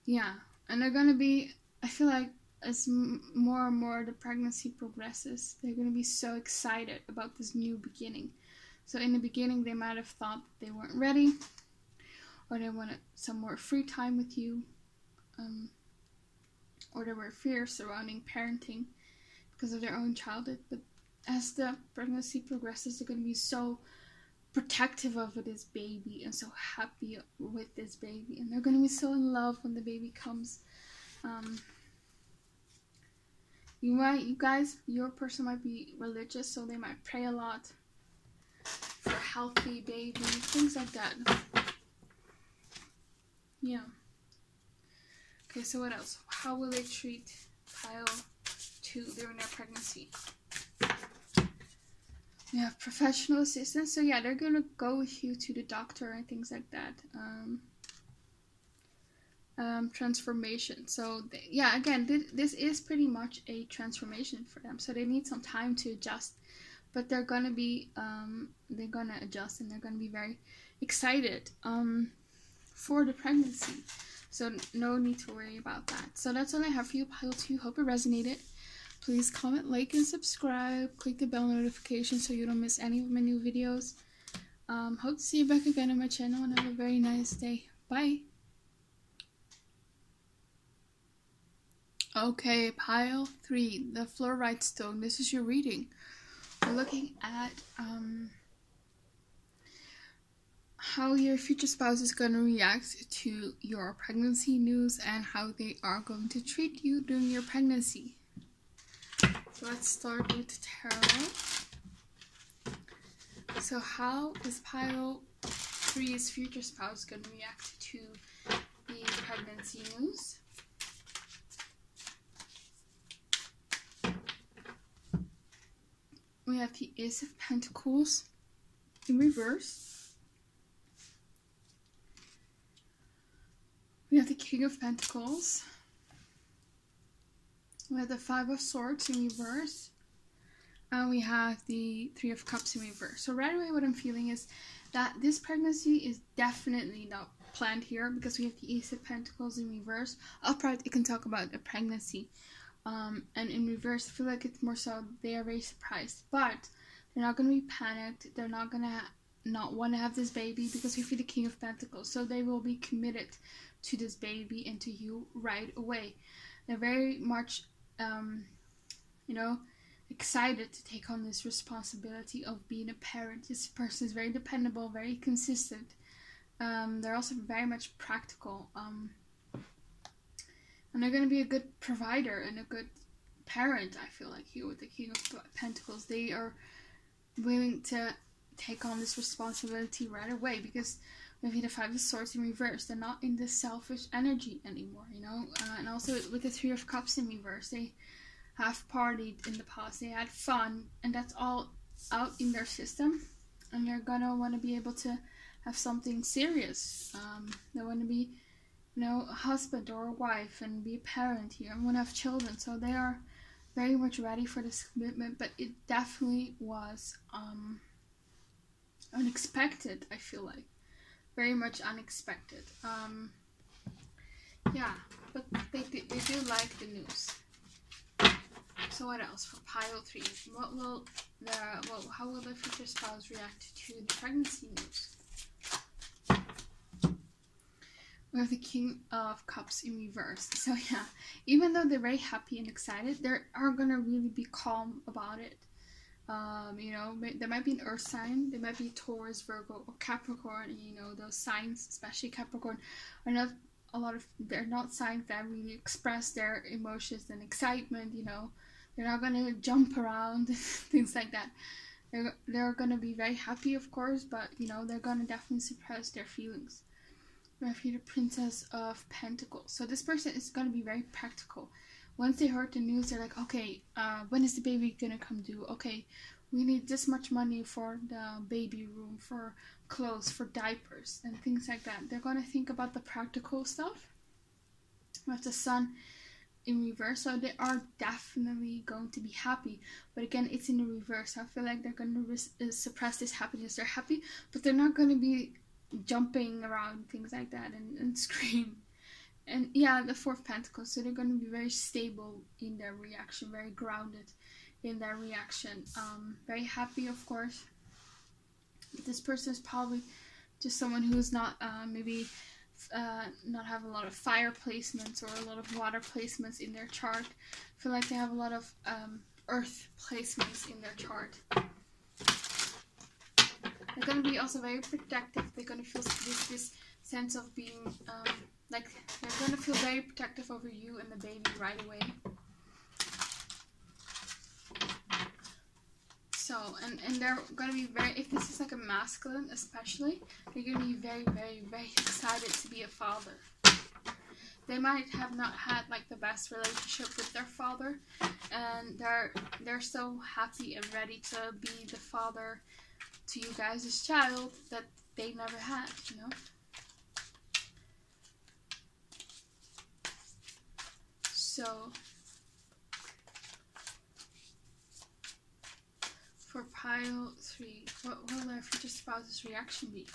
yeah, and they're gonna be, I feel like as more and more the pregnancy progresses, they're gonna be so excited about this new beginning. So in the beginning, they might have thought that they weren't ready, or they wanted some more free time with you, or there were fears surrounding parenting because of their own childhood. But as the pregnancy progresses, they're going to be so protective of this baby and so happy with this baby, and they're going to be so in love when the baby comes. Your person might be religious, so they might pray a lot for a healthy baby, things like that. Yeah. Okay, so what else? How will they treat pile 2 during their pregnancy? We have professional assistance. So yeah, they're gonna go with you to the doctor and things like that. Transformation. So yeah, again, this is pretty much a transformation for them. So they need some time to adjust. But they're gonna be, they're gonna adjust, and they're gonna be very excited for the pregnancy. So no need to worry about that. So that's all I have for you, pile 2. Hope it resonated. Please comment, like, and subscribe. Click the bell notification so you don't miss any of my new videos. Hope to see you back again on my channel, and have a very nice day. Bye. Okay, pile 3, the Fluorite stone. This is your reading. We're looking at how your future spouse is going to react to your pregnancy news, and how they are going to treat you during your pregnancy. So let's start with tarot. So how is pile 3's future spouse going to react to the pregnancy news? We have the Ace of Pentacles in reverse. We have the King of Pentacles. We have the 5 of Swords in reverse. And we have the 3 of Cups in reverse. So right away what I'm feeling is that this pregnancy is definitely not planned here, because we have the Ace of Pentacles in reverse. Upright, it can talk about a pregnancy. And in reverse, I feel like it's more so they are very surprised, but they're not going to be panicked. They're not going to not want to have this baby, because we feel the King of Pentacles. So they will be committed to this baby and to you right away. They're very much, you know, excited to take on this responsibility of being a parent. This person is very dependable, very consistent. They're also very much practical. And they're going to be a good provider and a good parent, I feel like, here with the King of Pentacles. They are willing to take on this responsibility right away, because with the Five of Swords in reverse, they're not in this selfish energy anymore, you know. And also with the Three of Cups in reverse, they have partied in the past, they had fun, and that's all out in their system, and they're gonna want to be able to have something serious. They want to be, you know, a husband or a wife and be a parent here and want to have children, so they are very much ready for this commitment. But it definitely was unexpected, I feel like, very much unexpected. Yeah, but they do like the news. So what else for pile 3? How will the future spouse react to the pregnancy news? We have the King of Cups in reverse. So yeah, even though they're very happy and excited, they are gonna really be calm about it. You know, there might be an earth sign, there might be Taurus, Virgo, or Capricorn. You know, those signs, especially Capricorn, are not they're not signs that really express their emotions and excitement. You know, they're not gonna jump around, things like that. They're gonna be very happy, of course, but you know, they're gonna definitely suppress their feelings. We have here the Princess of Pentacles. So this person is gonna be very practical. Once they heard the news, they're like, okay, when is the baby gonna come due? Okay, we need this much money for the baby room, for clothes, for diapers, and things like that. They're gonna think about the practical stuff. We have the Sun in reverse, so they are definitely going to be happy. But again, it's in the reverse. I feel like they're gonna suppress this happiness. They're happy, but they're not gonna be jumping around, things like that, and scream. And yeah, the Four of Pentacles, so they're going to be very stable in their reaction, very grounded in their reaction. Very happy, of course. But this person is probably just someone who's not maybe not have a lot of fire placements or a lot of water placements in their chart. I feel like they have a lot of earth placements in their chart. They're going to be also very protective. They're going to feel this sense of being like, they're going to feel very protective over you and the baby right away. So, and they're going to be very, if this is like a masculine especially, they're going to be very, very, very excited to be a father. They might have not had like the best relationship with their father, and they're so happy and ready to be the father to you guys' child that they never had, you know. So for pile 3, what will their future spouse's reaction be?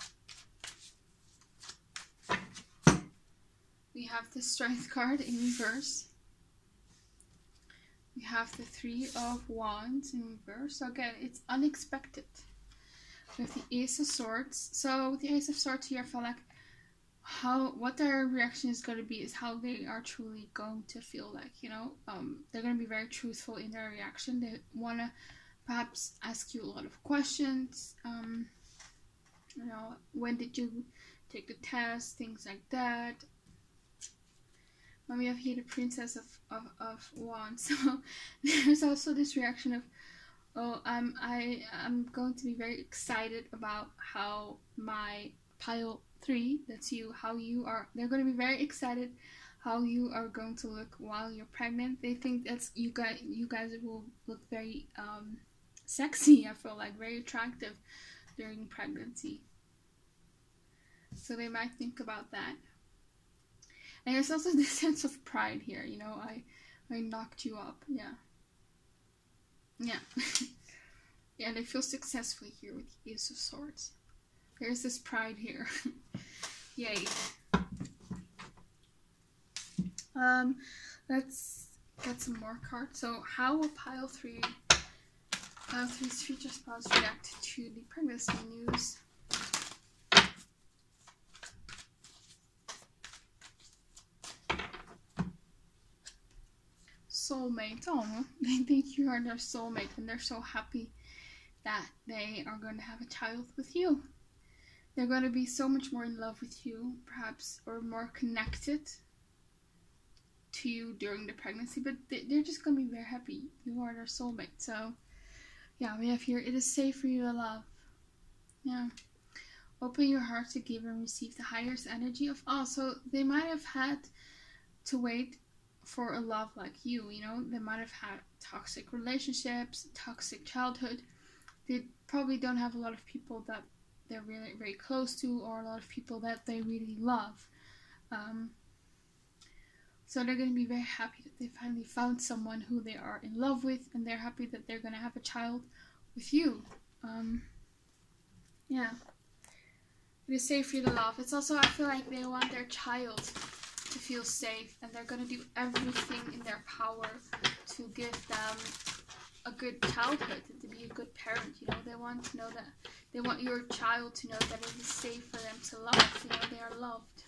We have the Strength card in reverse. We have the Three of Wands in reverse. So again, it's unexpected. We have the Ace of Swords. So with the Ace of Swords here, I feel like what their reaction is going to be is how they are truly going to feel like, you know. They're going to be very truthful in their reaction. They want to perhaps ask you a lot of questions. You know, when did you take the test, things like that. When we have here the Princess of Wands, so there's also this reaction of, oh, I'm going to be very excited about how my pile 3, that's you, how you are. They're going to be very excited how you are going to look while you're pregnant. They think that's you guys will look very sexy. I feel like very attractive during pregnancy. So they might think about that. And there's also this sense of pride here, you know, I knocked you up, yeah. Yeah. Yeah, they feel successful here with the Ace of Swords. There's this pride here. Yay. Let's get some more cards. So how will pile 3's future spouse react to the pregnancy news? soulmate. Oh, they think you are their soulmate, and they're so happy that they are going to have a child with you. They're going to be so much more in love with you, perhaps, or more connected to you during the pregnancy, but they're just going to be very happy. You are their soulmate. So, yeah, we have here, it is safe for you to love. Yeah. Open your heart to give and receive the highest energy of all. So they might have had to wait for a love like you, you know. They might have had toxic relationships, toxic childhood. They probably don't have a lot of people that they're really very close to, or a lot of people that they really love. So they're going to be very happy that they finally found someone who they are in love with, and they're happy that they're going to have a child with you. Yeah. It is safe for you to love. It's also, I feel like they want their child to feel safe, and they're going to do everything in their power to give them a good childhood and to be a good parent. You know, they want to know that, they want your child to know that it is safe for them to love. You know, they are loved.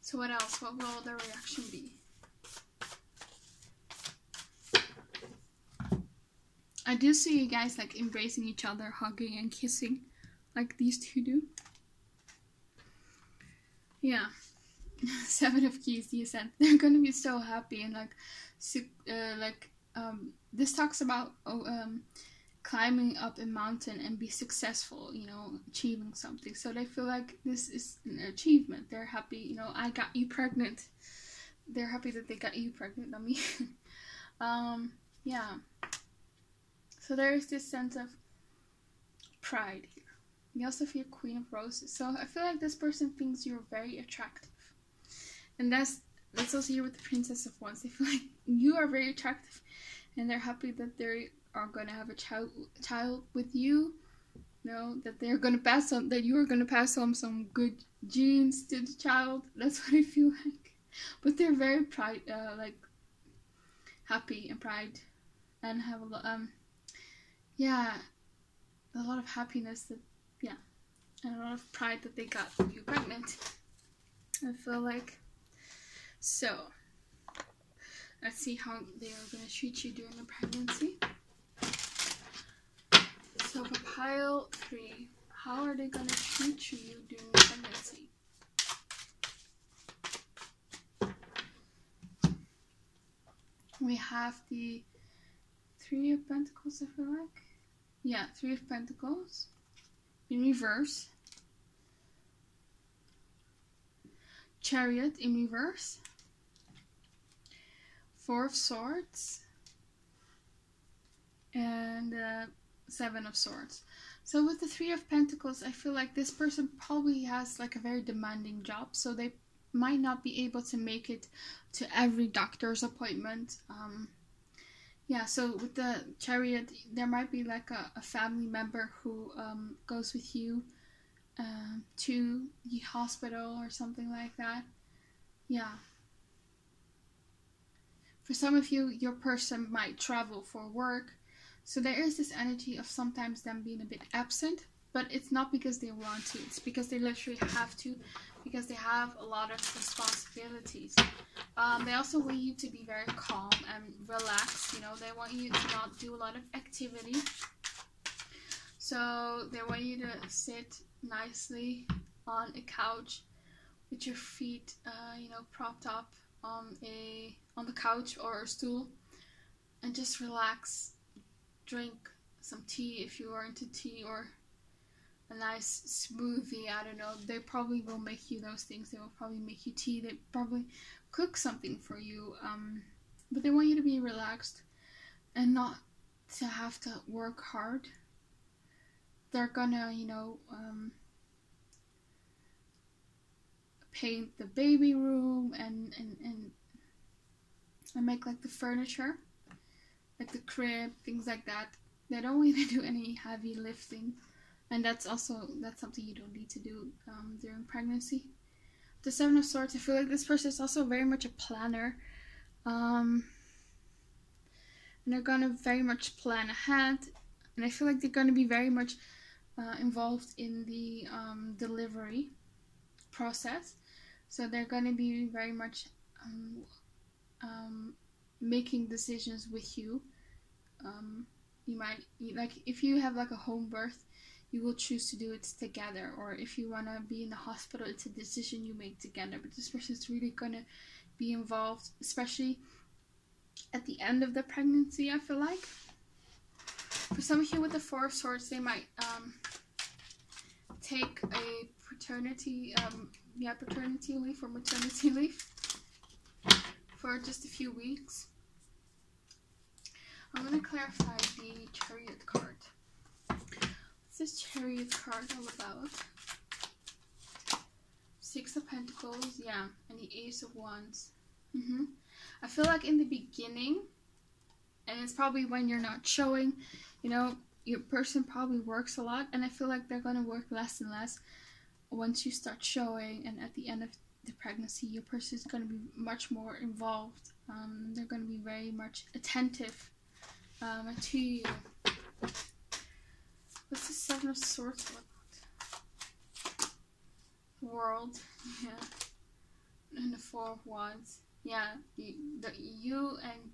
So what else? What will their reaction be? I do see you guys like embracing each other, hugging and kissing, like these two do. Yeah. 7 of Keys, the Ascent. They're gonna be so happy, and this talks about climbing up a mountain and be successful, you know, achieving something. So they feel like this is an achievement. They're happy, you know, I got you pregnant. They're happy that they got you pregnant, I mean. Yeah. So there is this sense of pride here. You also feel Queen of Roses. So I feel like this person thinks you're very attractive. And that's also here with the Princess of Wands. They feel like you are very attractive, and they're happy that they are going to have a child with you. You know, that they're going to pass on, that you are going to pass on some good genes to the child. That's what I feel like. But they're very happy and pride, and have a lot, yeah, a lot of happiness that, yeah, and a lot of pride that they got you pregnant. I feel like. So, let's see how they are going to treat you during the pregnancy. So for pile 3, how are they going to treat you during the pregnancy? We have the 3 of Pentacles, I feel like. Yeah, 3 of Pentacles in reverse. Chariot in reverse. 4 of Swords. And 7 of Swords. So with the 3 of Pentacles, I feel like this person probably has like a very demanding job. So they might not be able to make it to every doctor's appointment. Yeah, so with the Chariot, there might be like a family member who goes with you to the hospital or something like that. Yeah. For some of you, your person might travel for work. So there is this energy of sometimes them being a bit absent, but it's not because they want to. It's because they literally have to, because they have a lot of responsibilities. They also want you to be very calm and relaxed. You know, they want you to not do a lot of activity. So they want you to sit nicely on a couch with your feet, you know, propped up on the couch or a stool, and just relax. Drink some tea if you are into tea, or a nice smoothie. I don't know. They probably will make you those things. They will probably make you tea. They probably cook something for you. But they want you to be relaxed and not to have to work hard. They're gonna, you know, paint the baby room and make like the furniture, like the crib, things like that. They don't want you to do any heavy lifting, and that's something you don't need to do during pregnancy. The 7 of Swords, I feel like this person is also very much a planner, and they're gonna very much plan ahead, and I feel like they're gonna be very much involved in the delivery process. So they're gonna be very much making decisions with you. You might, like, if you have like a home birth, you will choose to do it together, or if you want to be in the hospital, it's a decision you make together. But this person is really going to be involved, especially at the end of the pregnancy, I feel like. For some of you with the Four of Swords, they might take a paternity leave or maternity leave for just a few weeks. I'm going to clarify the Chariot card. What's this Chariot card all about? Six of Pentacles, yeah, and the Ace of Wands. I feel like in the beginning, and it's probably when you're not showing, you know, your person probably works a lot, and I feel like they're going to work less and less once you start showing, and at the end of the pregnancy, your person is going to be much more involved. They're going to be very much attentive to you. What's the Seven of Swords all about? World, yeah, and the Four of Wands. Yeah, you and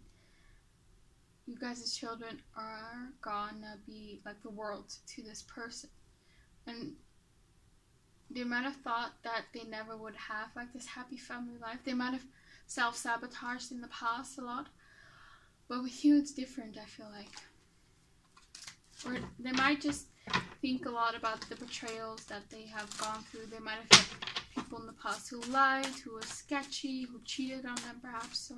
you guys as children are gonna be like the world to this person, and they might have thought that they never would have like this happy family life. They might have self-sabotaged in the past a lot, but with you it's different, I feel like. Or they might just think a lot about the betrayals that they have gone through. They might have had people in the past who lied, who were sketchy, who cheated on them perhaps. So,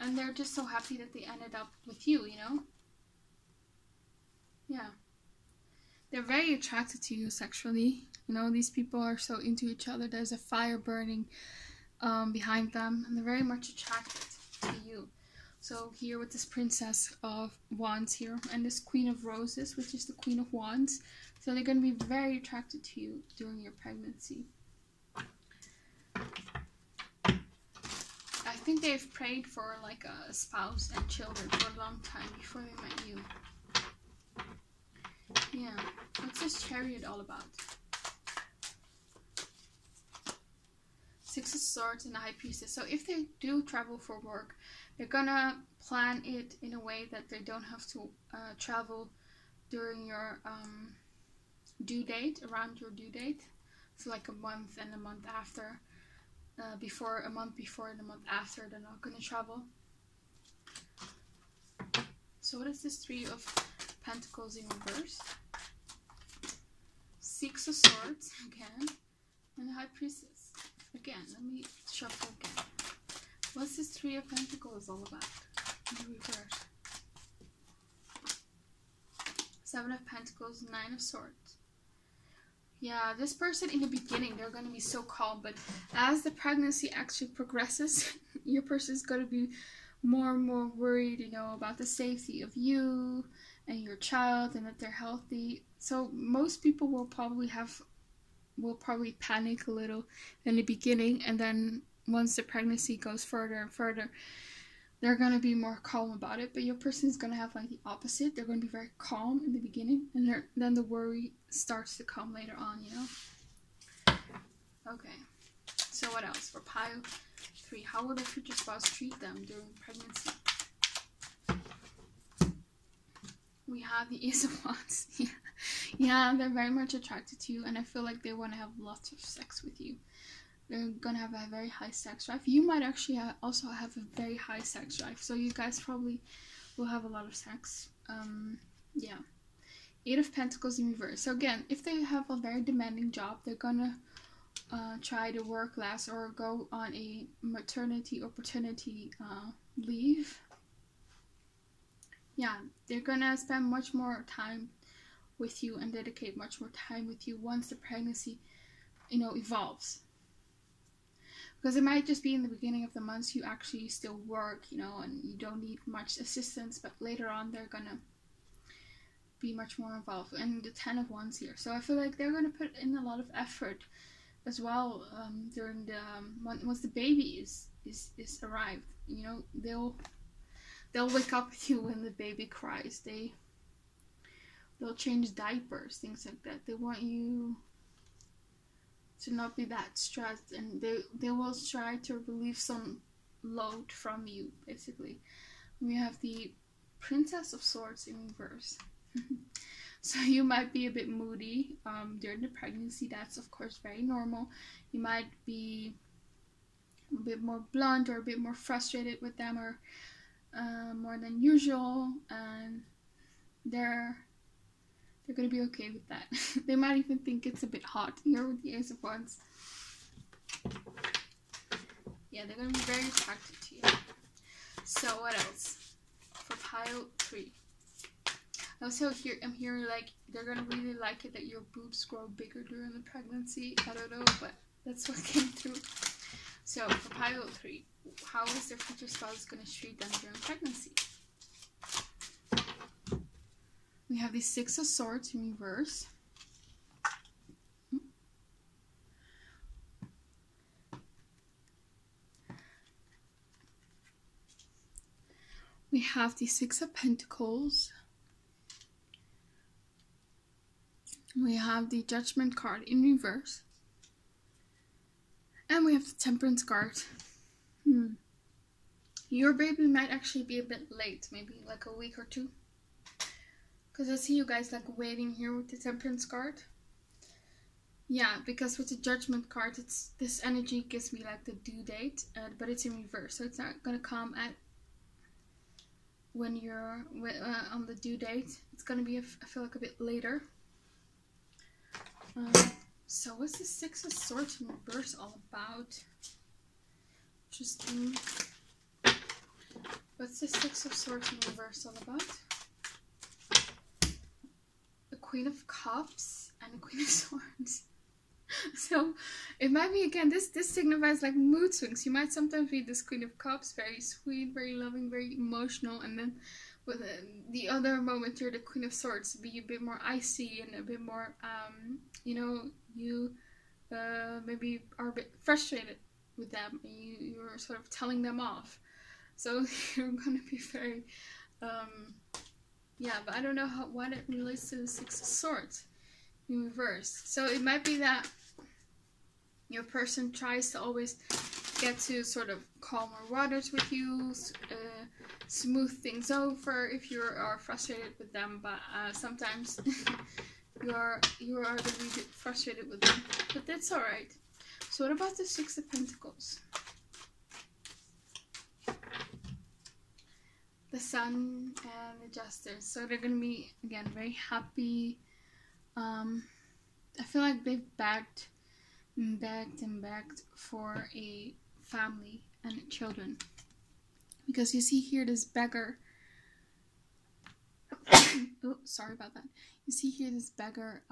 and they're just so happy that they ended up with you, you know? Yeah. They're very attracted to you sexually. You know, these people are so into each other. There's a fire burning behind them, and they're very much attracted to you. So here with this Princess of Wands here, and this Queen of Roses, which is the Queen of Wands. So they're going to be very attracted to you during your pregnancy. I think they've prayed for like a spouse and children for a long time before they met you. Yeah. What's this Chariot all about? Six of Swords and the High Priestess. So if they do travel for work, they're gonna plan it in a way that they don't have to travel during your due date, around your due date. So like a month and a month after. A month before and a month after, they're not gonna travel. So what is this Three of Pentacles in reverse? Six of Swords again, and the High Priestess again. Let me shuffle again. What's this Three of Pentacles all about in reverse? Seven of Pentacles, Nine of Swords. Yeah, this person in the beginning, they're going to be so calm, but as the pregnancy actually progresses, your person is going to be more and more worried, you know, about the safety of you and your child, and that they're healthy. So most people will probably panic a little in the beginning, and then once the pregnancy goes further and further, they're going to be more calm about it. But your person is going to have like the opposite. They're going to be very calm in the beginning, and then the worry starts to come later on, you know. Okay, so what else for pile 3? How will the future spouse treat them during pregnancy? We have the Ace of Wands. Yeah, they're very much attracted to you, and I feel like they want to have lots of sex with you. They're gonna have a very high sex drive. You might actually also have a very high sex drive, so you guys probably will have a lot of sex. Yeah. Eight of Pentacles in reverse. So again, if they have a very demanding job, they're gonna try to work less or go on a maternity or paternity leave. Yeah, they're gonna spend much more time with you and dedicate much more time with you once the pregnancy, you know, evolves. Because it might just be in the beginning of the months you actually still work, you know, and you don't need much assistance, but later on they're gonna be much more involved. And the Ten of Wands here, so I feel like they're gonna put in a lot of effort as well during the once the baby is arrived. You know, they'll wake up with you when the baby cries. They'll change diapers, things like that. They want you to not be that stressed, and they will try to relieve some load from you, basically. We have the Princess of Swords in reverse. So you might be a bit moody during the pregnancy. That's of course very normal. You might be a bit more blunt or a bit more frustrated with them, or more than usual, and they're gonna be okay with that. They might even think it's a bit hot here with the Ace of Wands. Yeah, they're gonna be very attracted to you. So what else for pile 3? Also here, I'm hearing like they're gonna really like it that your boobs grow bigger during the pregnancy. I don't know, but that's what came through. So for pile 3, how is their future spouse gonna treat them during pregnancy? We have the Six of Swords in reverse. We have the Six of Pentacles. We have the Judgment card in reverse. And we have the Temperance card. Your baby might actually be a bit late, maybe like a week or 2. Because I see you guys like waiting here with the Temperance card. Yeah, because with the Judgment card, it's this energy gives me like the due date, but it's in reverse. So it's not going to come at when you're on the due date. It's going to be, I feel like, a bit later. So what's the Six of Swords in reverse all about? Interesting. What's the Six of Swords in reverse all about? The Queen of Cups and the Queen of Swords. So it might be, again, this signifies like mood swings. You might sometimes be this Queen of Cups, very sweet, very loving, very emotional, and then with the other moment you're the Queen of Swords, be a bit more icy and a bit more, you know, you maybe are a bit frustrated with them, and you're sort of telling them off. So you're gonna be very, yeah, but I don't know what it relates to the Six of Swords in reverse. So it might be that your person tries to always get to sort of calmer waters with you, smooth things over if you are frustrated with them, but sometimes you are going to be a bit frustrated with them, but that's alright. So what about the Six of Pentacles? The Sun and the Justice. So they're going to be, again, very happy. I feel like they've begged for a family and children. Because you see here this beggar. Oh, sorry about that. You see here this beggar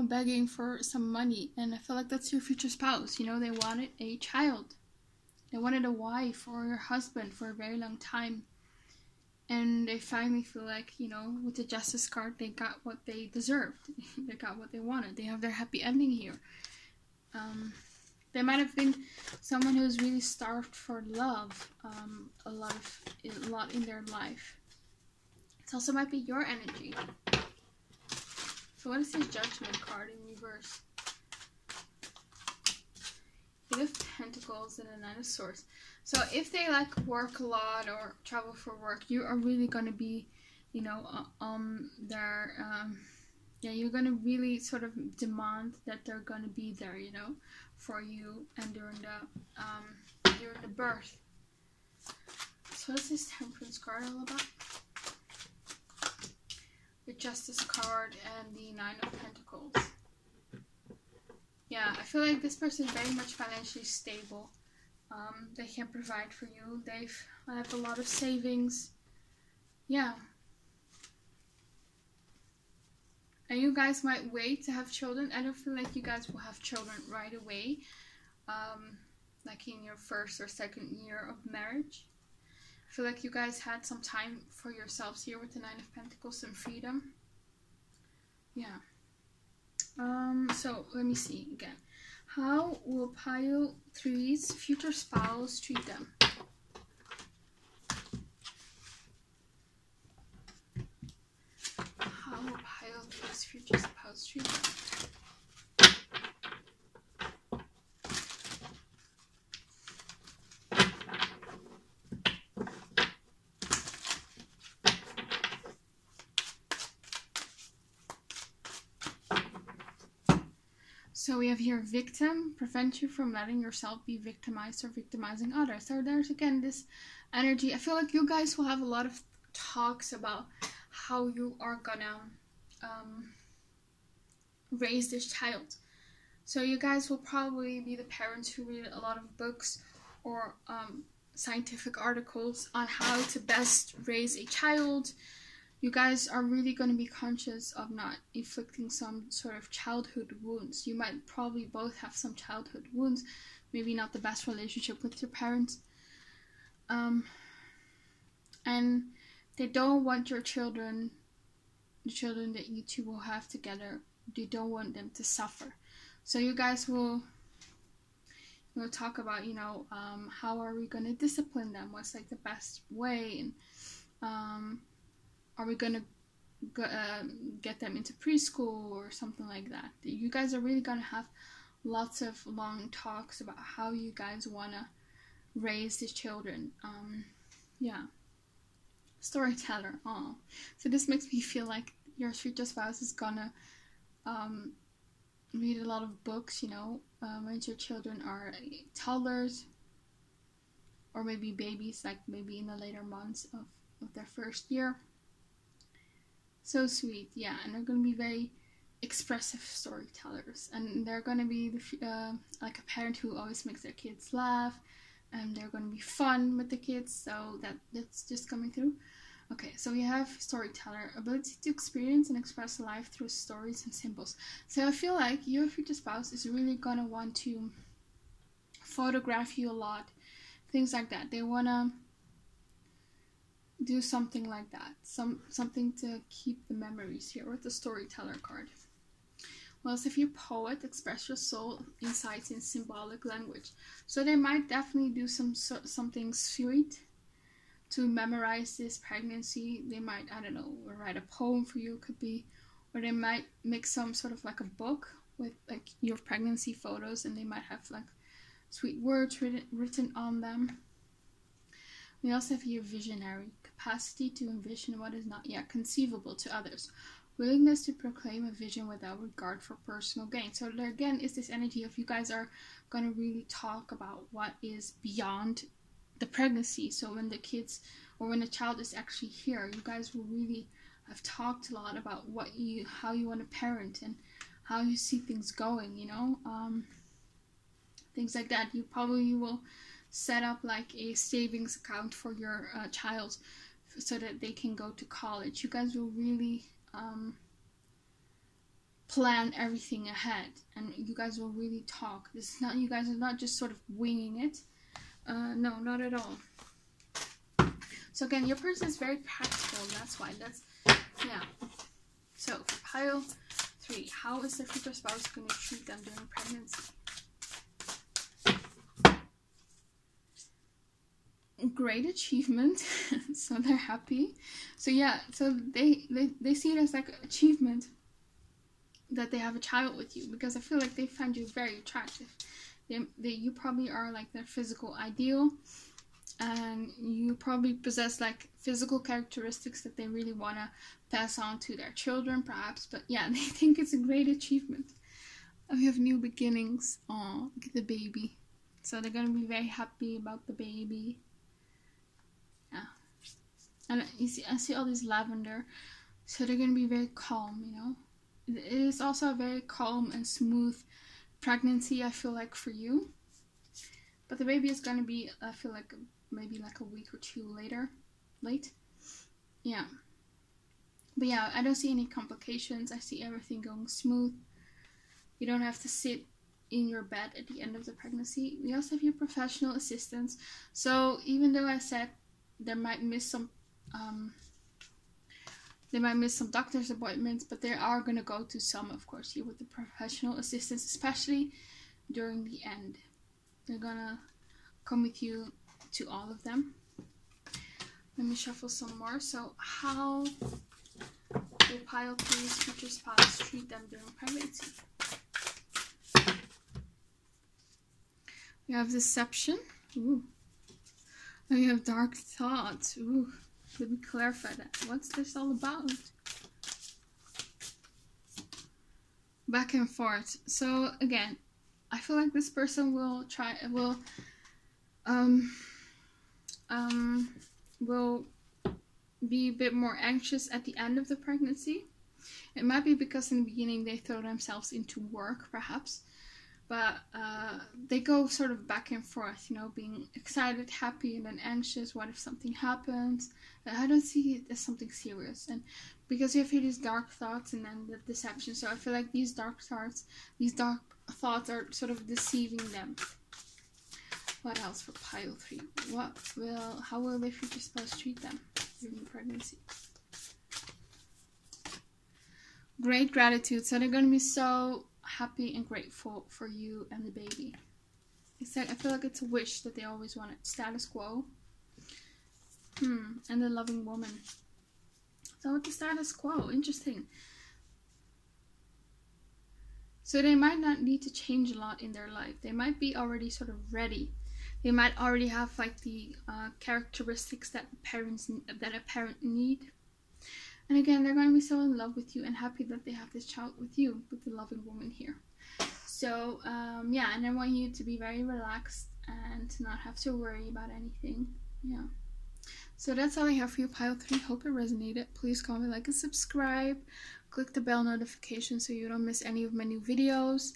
begging for some money, and I feel like that's your future spouse. You know, they wanted a child. They wanted a wife or a husband for a very long time. And they finally feel like, you know, with the Justice card, they got what they deserved. They got what they wanted. They have their happy ending here. They might have been someone who's really starved for love a lot in their life. It also might be your energy. So what is this Judgment card in reverse? Eight of Pentacles and a Nine of Swords. So if they like work a lot or travel for work, you are really going to be, you know, yeah, you're going to really sort of demand that they're going to be there, you know, for you and during the birth. So what's this Temperance card all about? The Justice card and the Nine of Pentacles. Yeah, I feel like this person is very much financially stable. They can provide for you. They have a lot of savings. Yeah. And you guys might wait to have children. I don't feel like you guys will have children right away. Like in your first or second year of marriage. I feel like you guys had some time for yourselves here with the Nine of Pentacles and freedom. Yeah. So let me see again. How will pile 3's future spouse treat them? How will pile 3's future spouse treat them? So we have here victim, prevent you from letting yourself be victimized or victimizing others. So there's again this energy. I feel like you guys will have a lot of talks about how you are gonna raise this child. So you guys will probably be the parents who read a lot of books or scientific articles on how to best raise a child. You guys are really going to be conscious of not inflicting some sort of childhood wounds. You might probably both have some childhood wounds, maybe not the best relationship with your parents. And they don't want your children, the children that you two will have together, they don't want them to suffer. So you guys will talk about, you know, how are we going to discipline them? What's like the best way? And are we going to get them into preschool or something like that? You guys are really going to have lots of long talks about how you guys want to raise the children. Yeah. Storyteller. Oh, so this makes me feel like your future spouse is going to read a lot of books, you know, when your children are toddlers or maybe babies, like maybe in the later months of their first year. So sweet, yeah, and they're going to be very expressive storytellers, and they're going to be like a parent who always makes their kids laugh, and they're going to be fun with the kids, so that's just coming through. Okay, so we have storyteller, ability to experience and express life through stories and symbols. So I feel like your future spouse is really going to want to photograph you a lot, things like that. They want to do something like that, something to keep the memories here with the storyteller card. Well, if you're poet, express your soul insights in symbolic language. So they might definitely do something sweet to memorize this pregnancy. They might, I don't know, write a poem for you, could be, or they might make some sort of like a book with like your pregnancy photos, and they might have like sweet words written on them. We also have here visionary, capacity to envision what is not yet conceivable to others, willingness to proclaim a vision without regard for personal gain. So there again is this energy of you guys are going to really talk about what is beyond the pregnancy. So when the kids or when the child is actually here, you guys will really have talked a lot about how you want to parent and how you see things going, you know, things like that. You probably will set up like a savings account for your child so that they can go to college. You guys will really plan everything ahead, and you guys will really talk. This is not, you guys are not just sort of winging it. No, not at all. So again, your person is very practical, and that's why. Yeah. So for pile 3, how is their future spouse going to treat them during pregnancy? Great achievement. So they're happy. So yeah, so they see it as like achievement that they have a child with you, because I feel like they find you very attractive. You probably are like their physical ideal, and you probably possess like physical characteristics that they really want to pass on to their children perhaps. But yeah, they think it's a great achievement. We have new beginnings. Oh, look at the baby. So they're going to be very happy about the baby. Yeah. And I see all this lavender. So they're going to be very calm, you know. It is also a very calm and smooth pregnancy, I feel like, for you. But the baby is going to be, I feel like, maybe like a week or two late. Yeah. But yeah, I don't see any complications. I see everything going smooth. You don't have to sit in your bed at the end of the pregnancy. We also have your professional assistants. So even though I said they might miss some doctor's appointments, but they are going to go to some, of course, here with the professional assistants, especially during the end. They're going to come with you to all of them. Let me shuffle some more. So how will pile 3's future spouse treat them during pregnancy? We have deception. Ooh. And we have dark thoughts. Ooh. Let me clarify that. What's this all about? back and forth. So again, I feel like this person will be a bit more anxious at the end of the pregnancy. It might be because in the beginning they throw themselves into work, perhaps, but they go sort of back and forth, you know, being excited, happy, and then anxious. What if something happens? I don't see it as something serious, and because you have here these dark thoughts and then the deception, so I feel like these dark thoughts are sort of deceiving them. What else for pile 3? How will their future spouse treat them during the pregnancy? Great gratitude. So they're going to be so happy and grateful for you and the baby. It's like, I feel like it's a wish that they always wanted. Status quo. And the loving woman. So with the status quo, interesting. So they might not need to change a lot in their life. They might be already sort of ready. They might already have like the characteristics that a parent need. And again, they're going to be so in love with you and happy that they have this child with you, with the loving woman here. So yeah, and I want you to be very relaxed and to not have to worry about anything. Yeah. So that's all I have for you, pile 3. Hope it resonated. Please comment, like, and subscribe. Click the bell notification so you don't miss any of my new videos.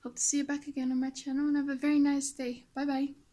Hope to see you back again on my channel and have a very nice day. Bye bye.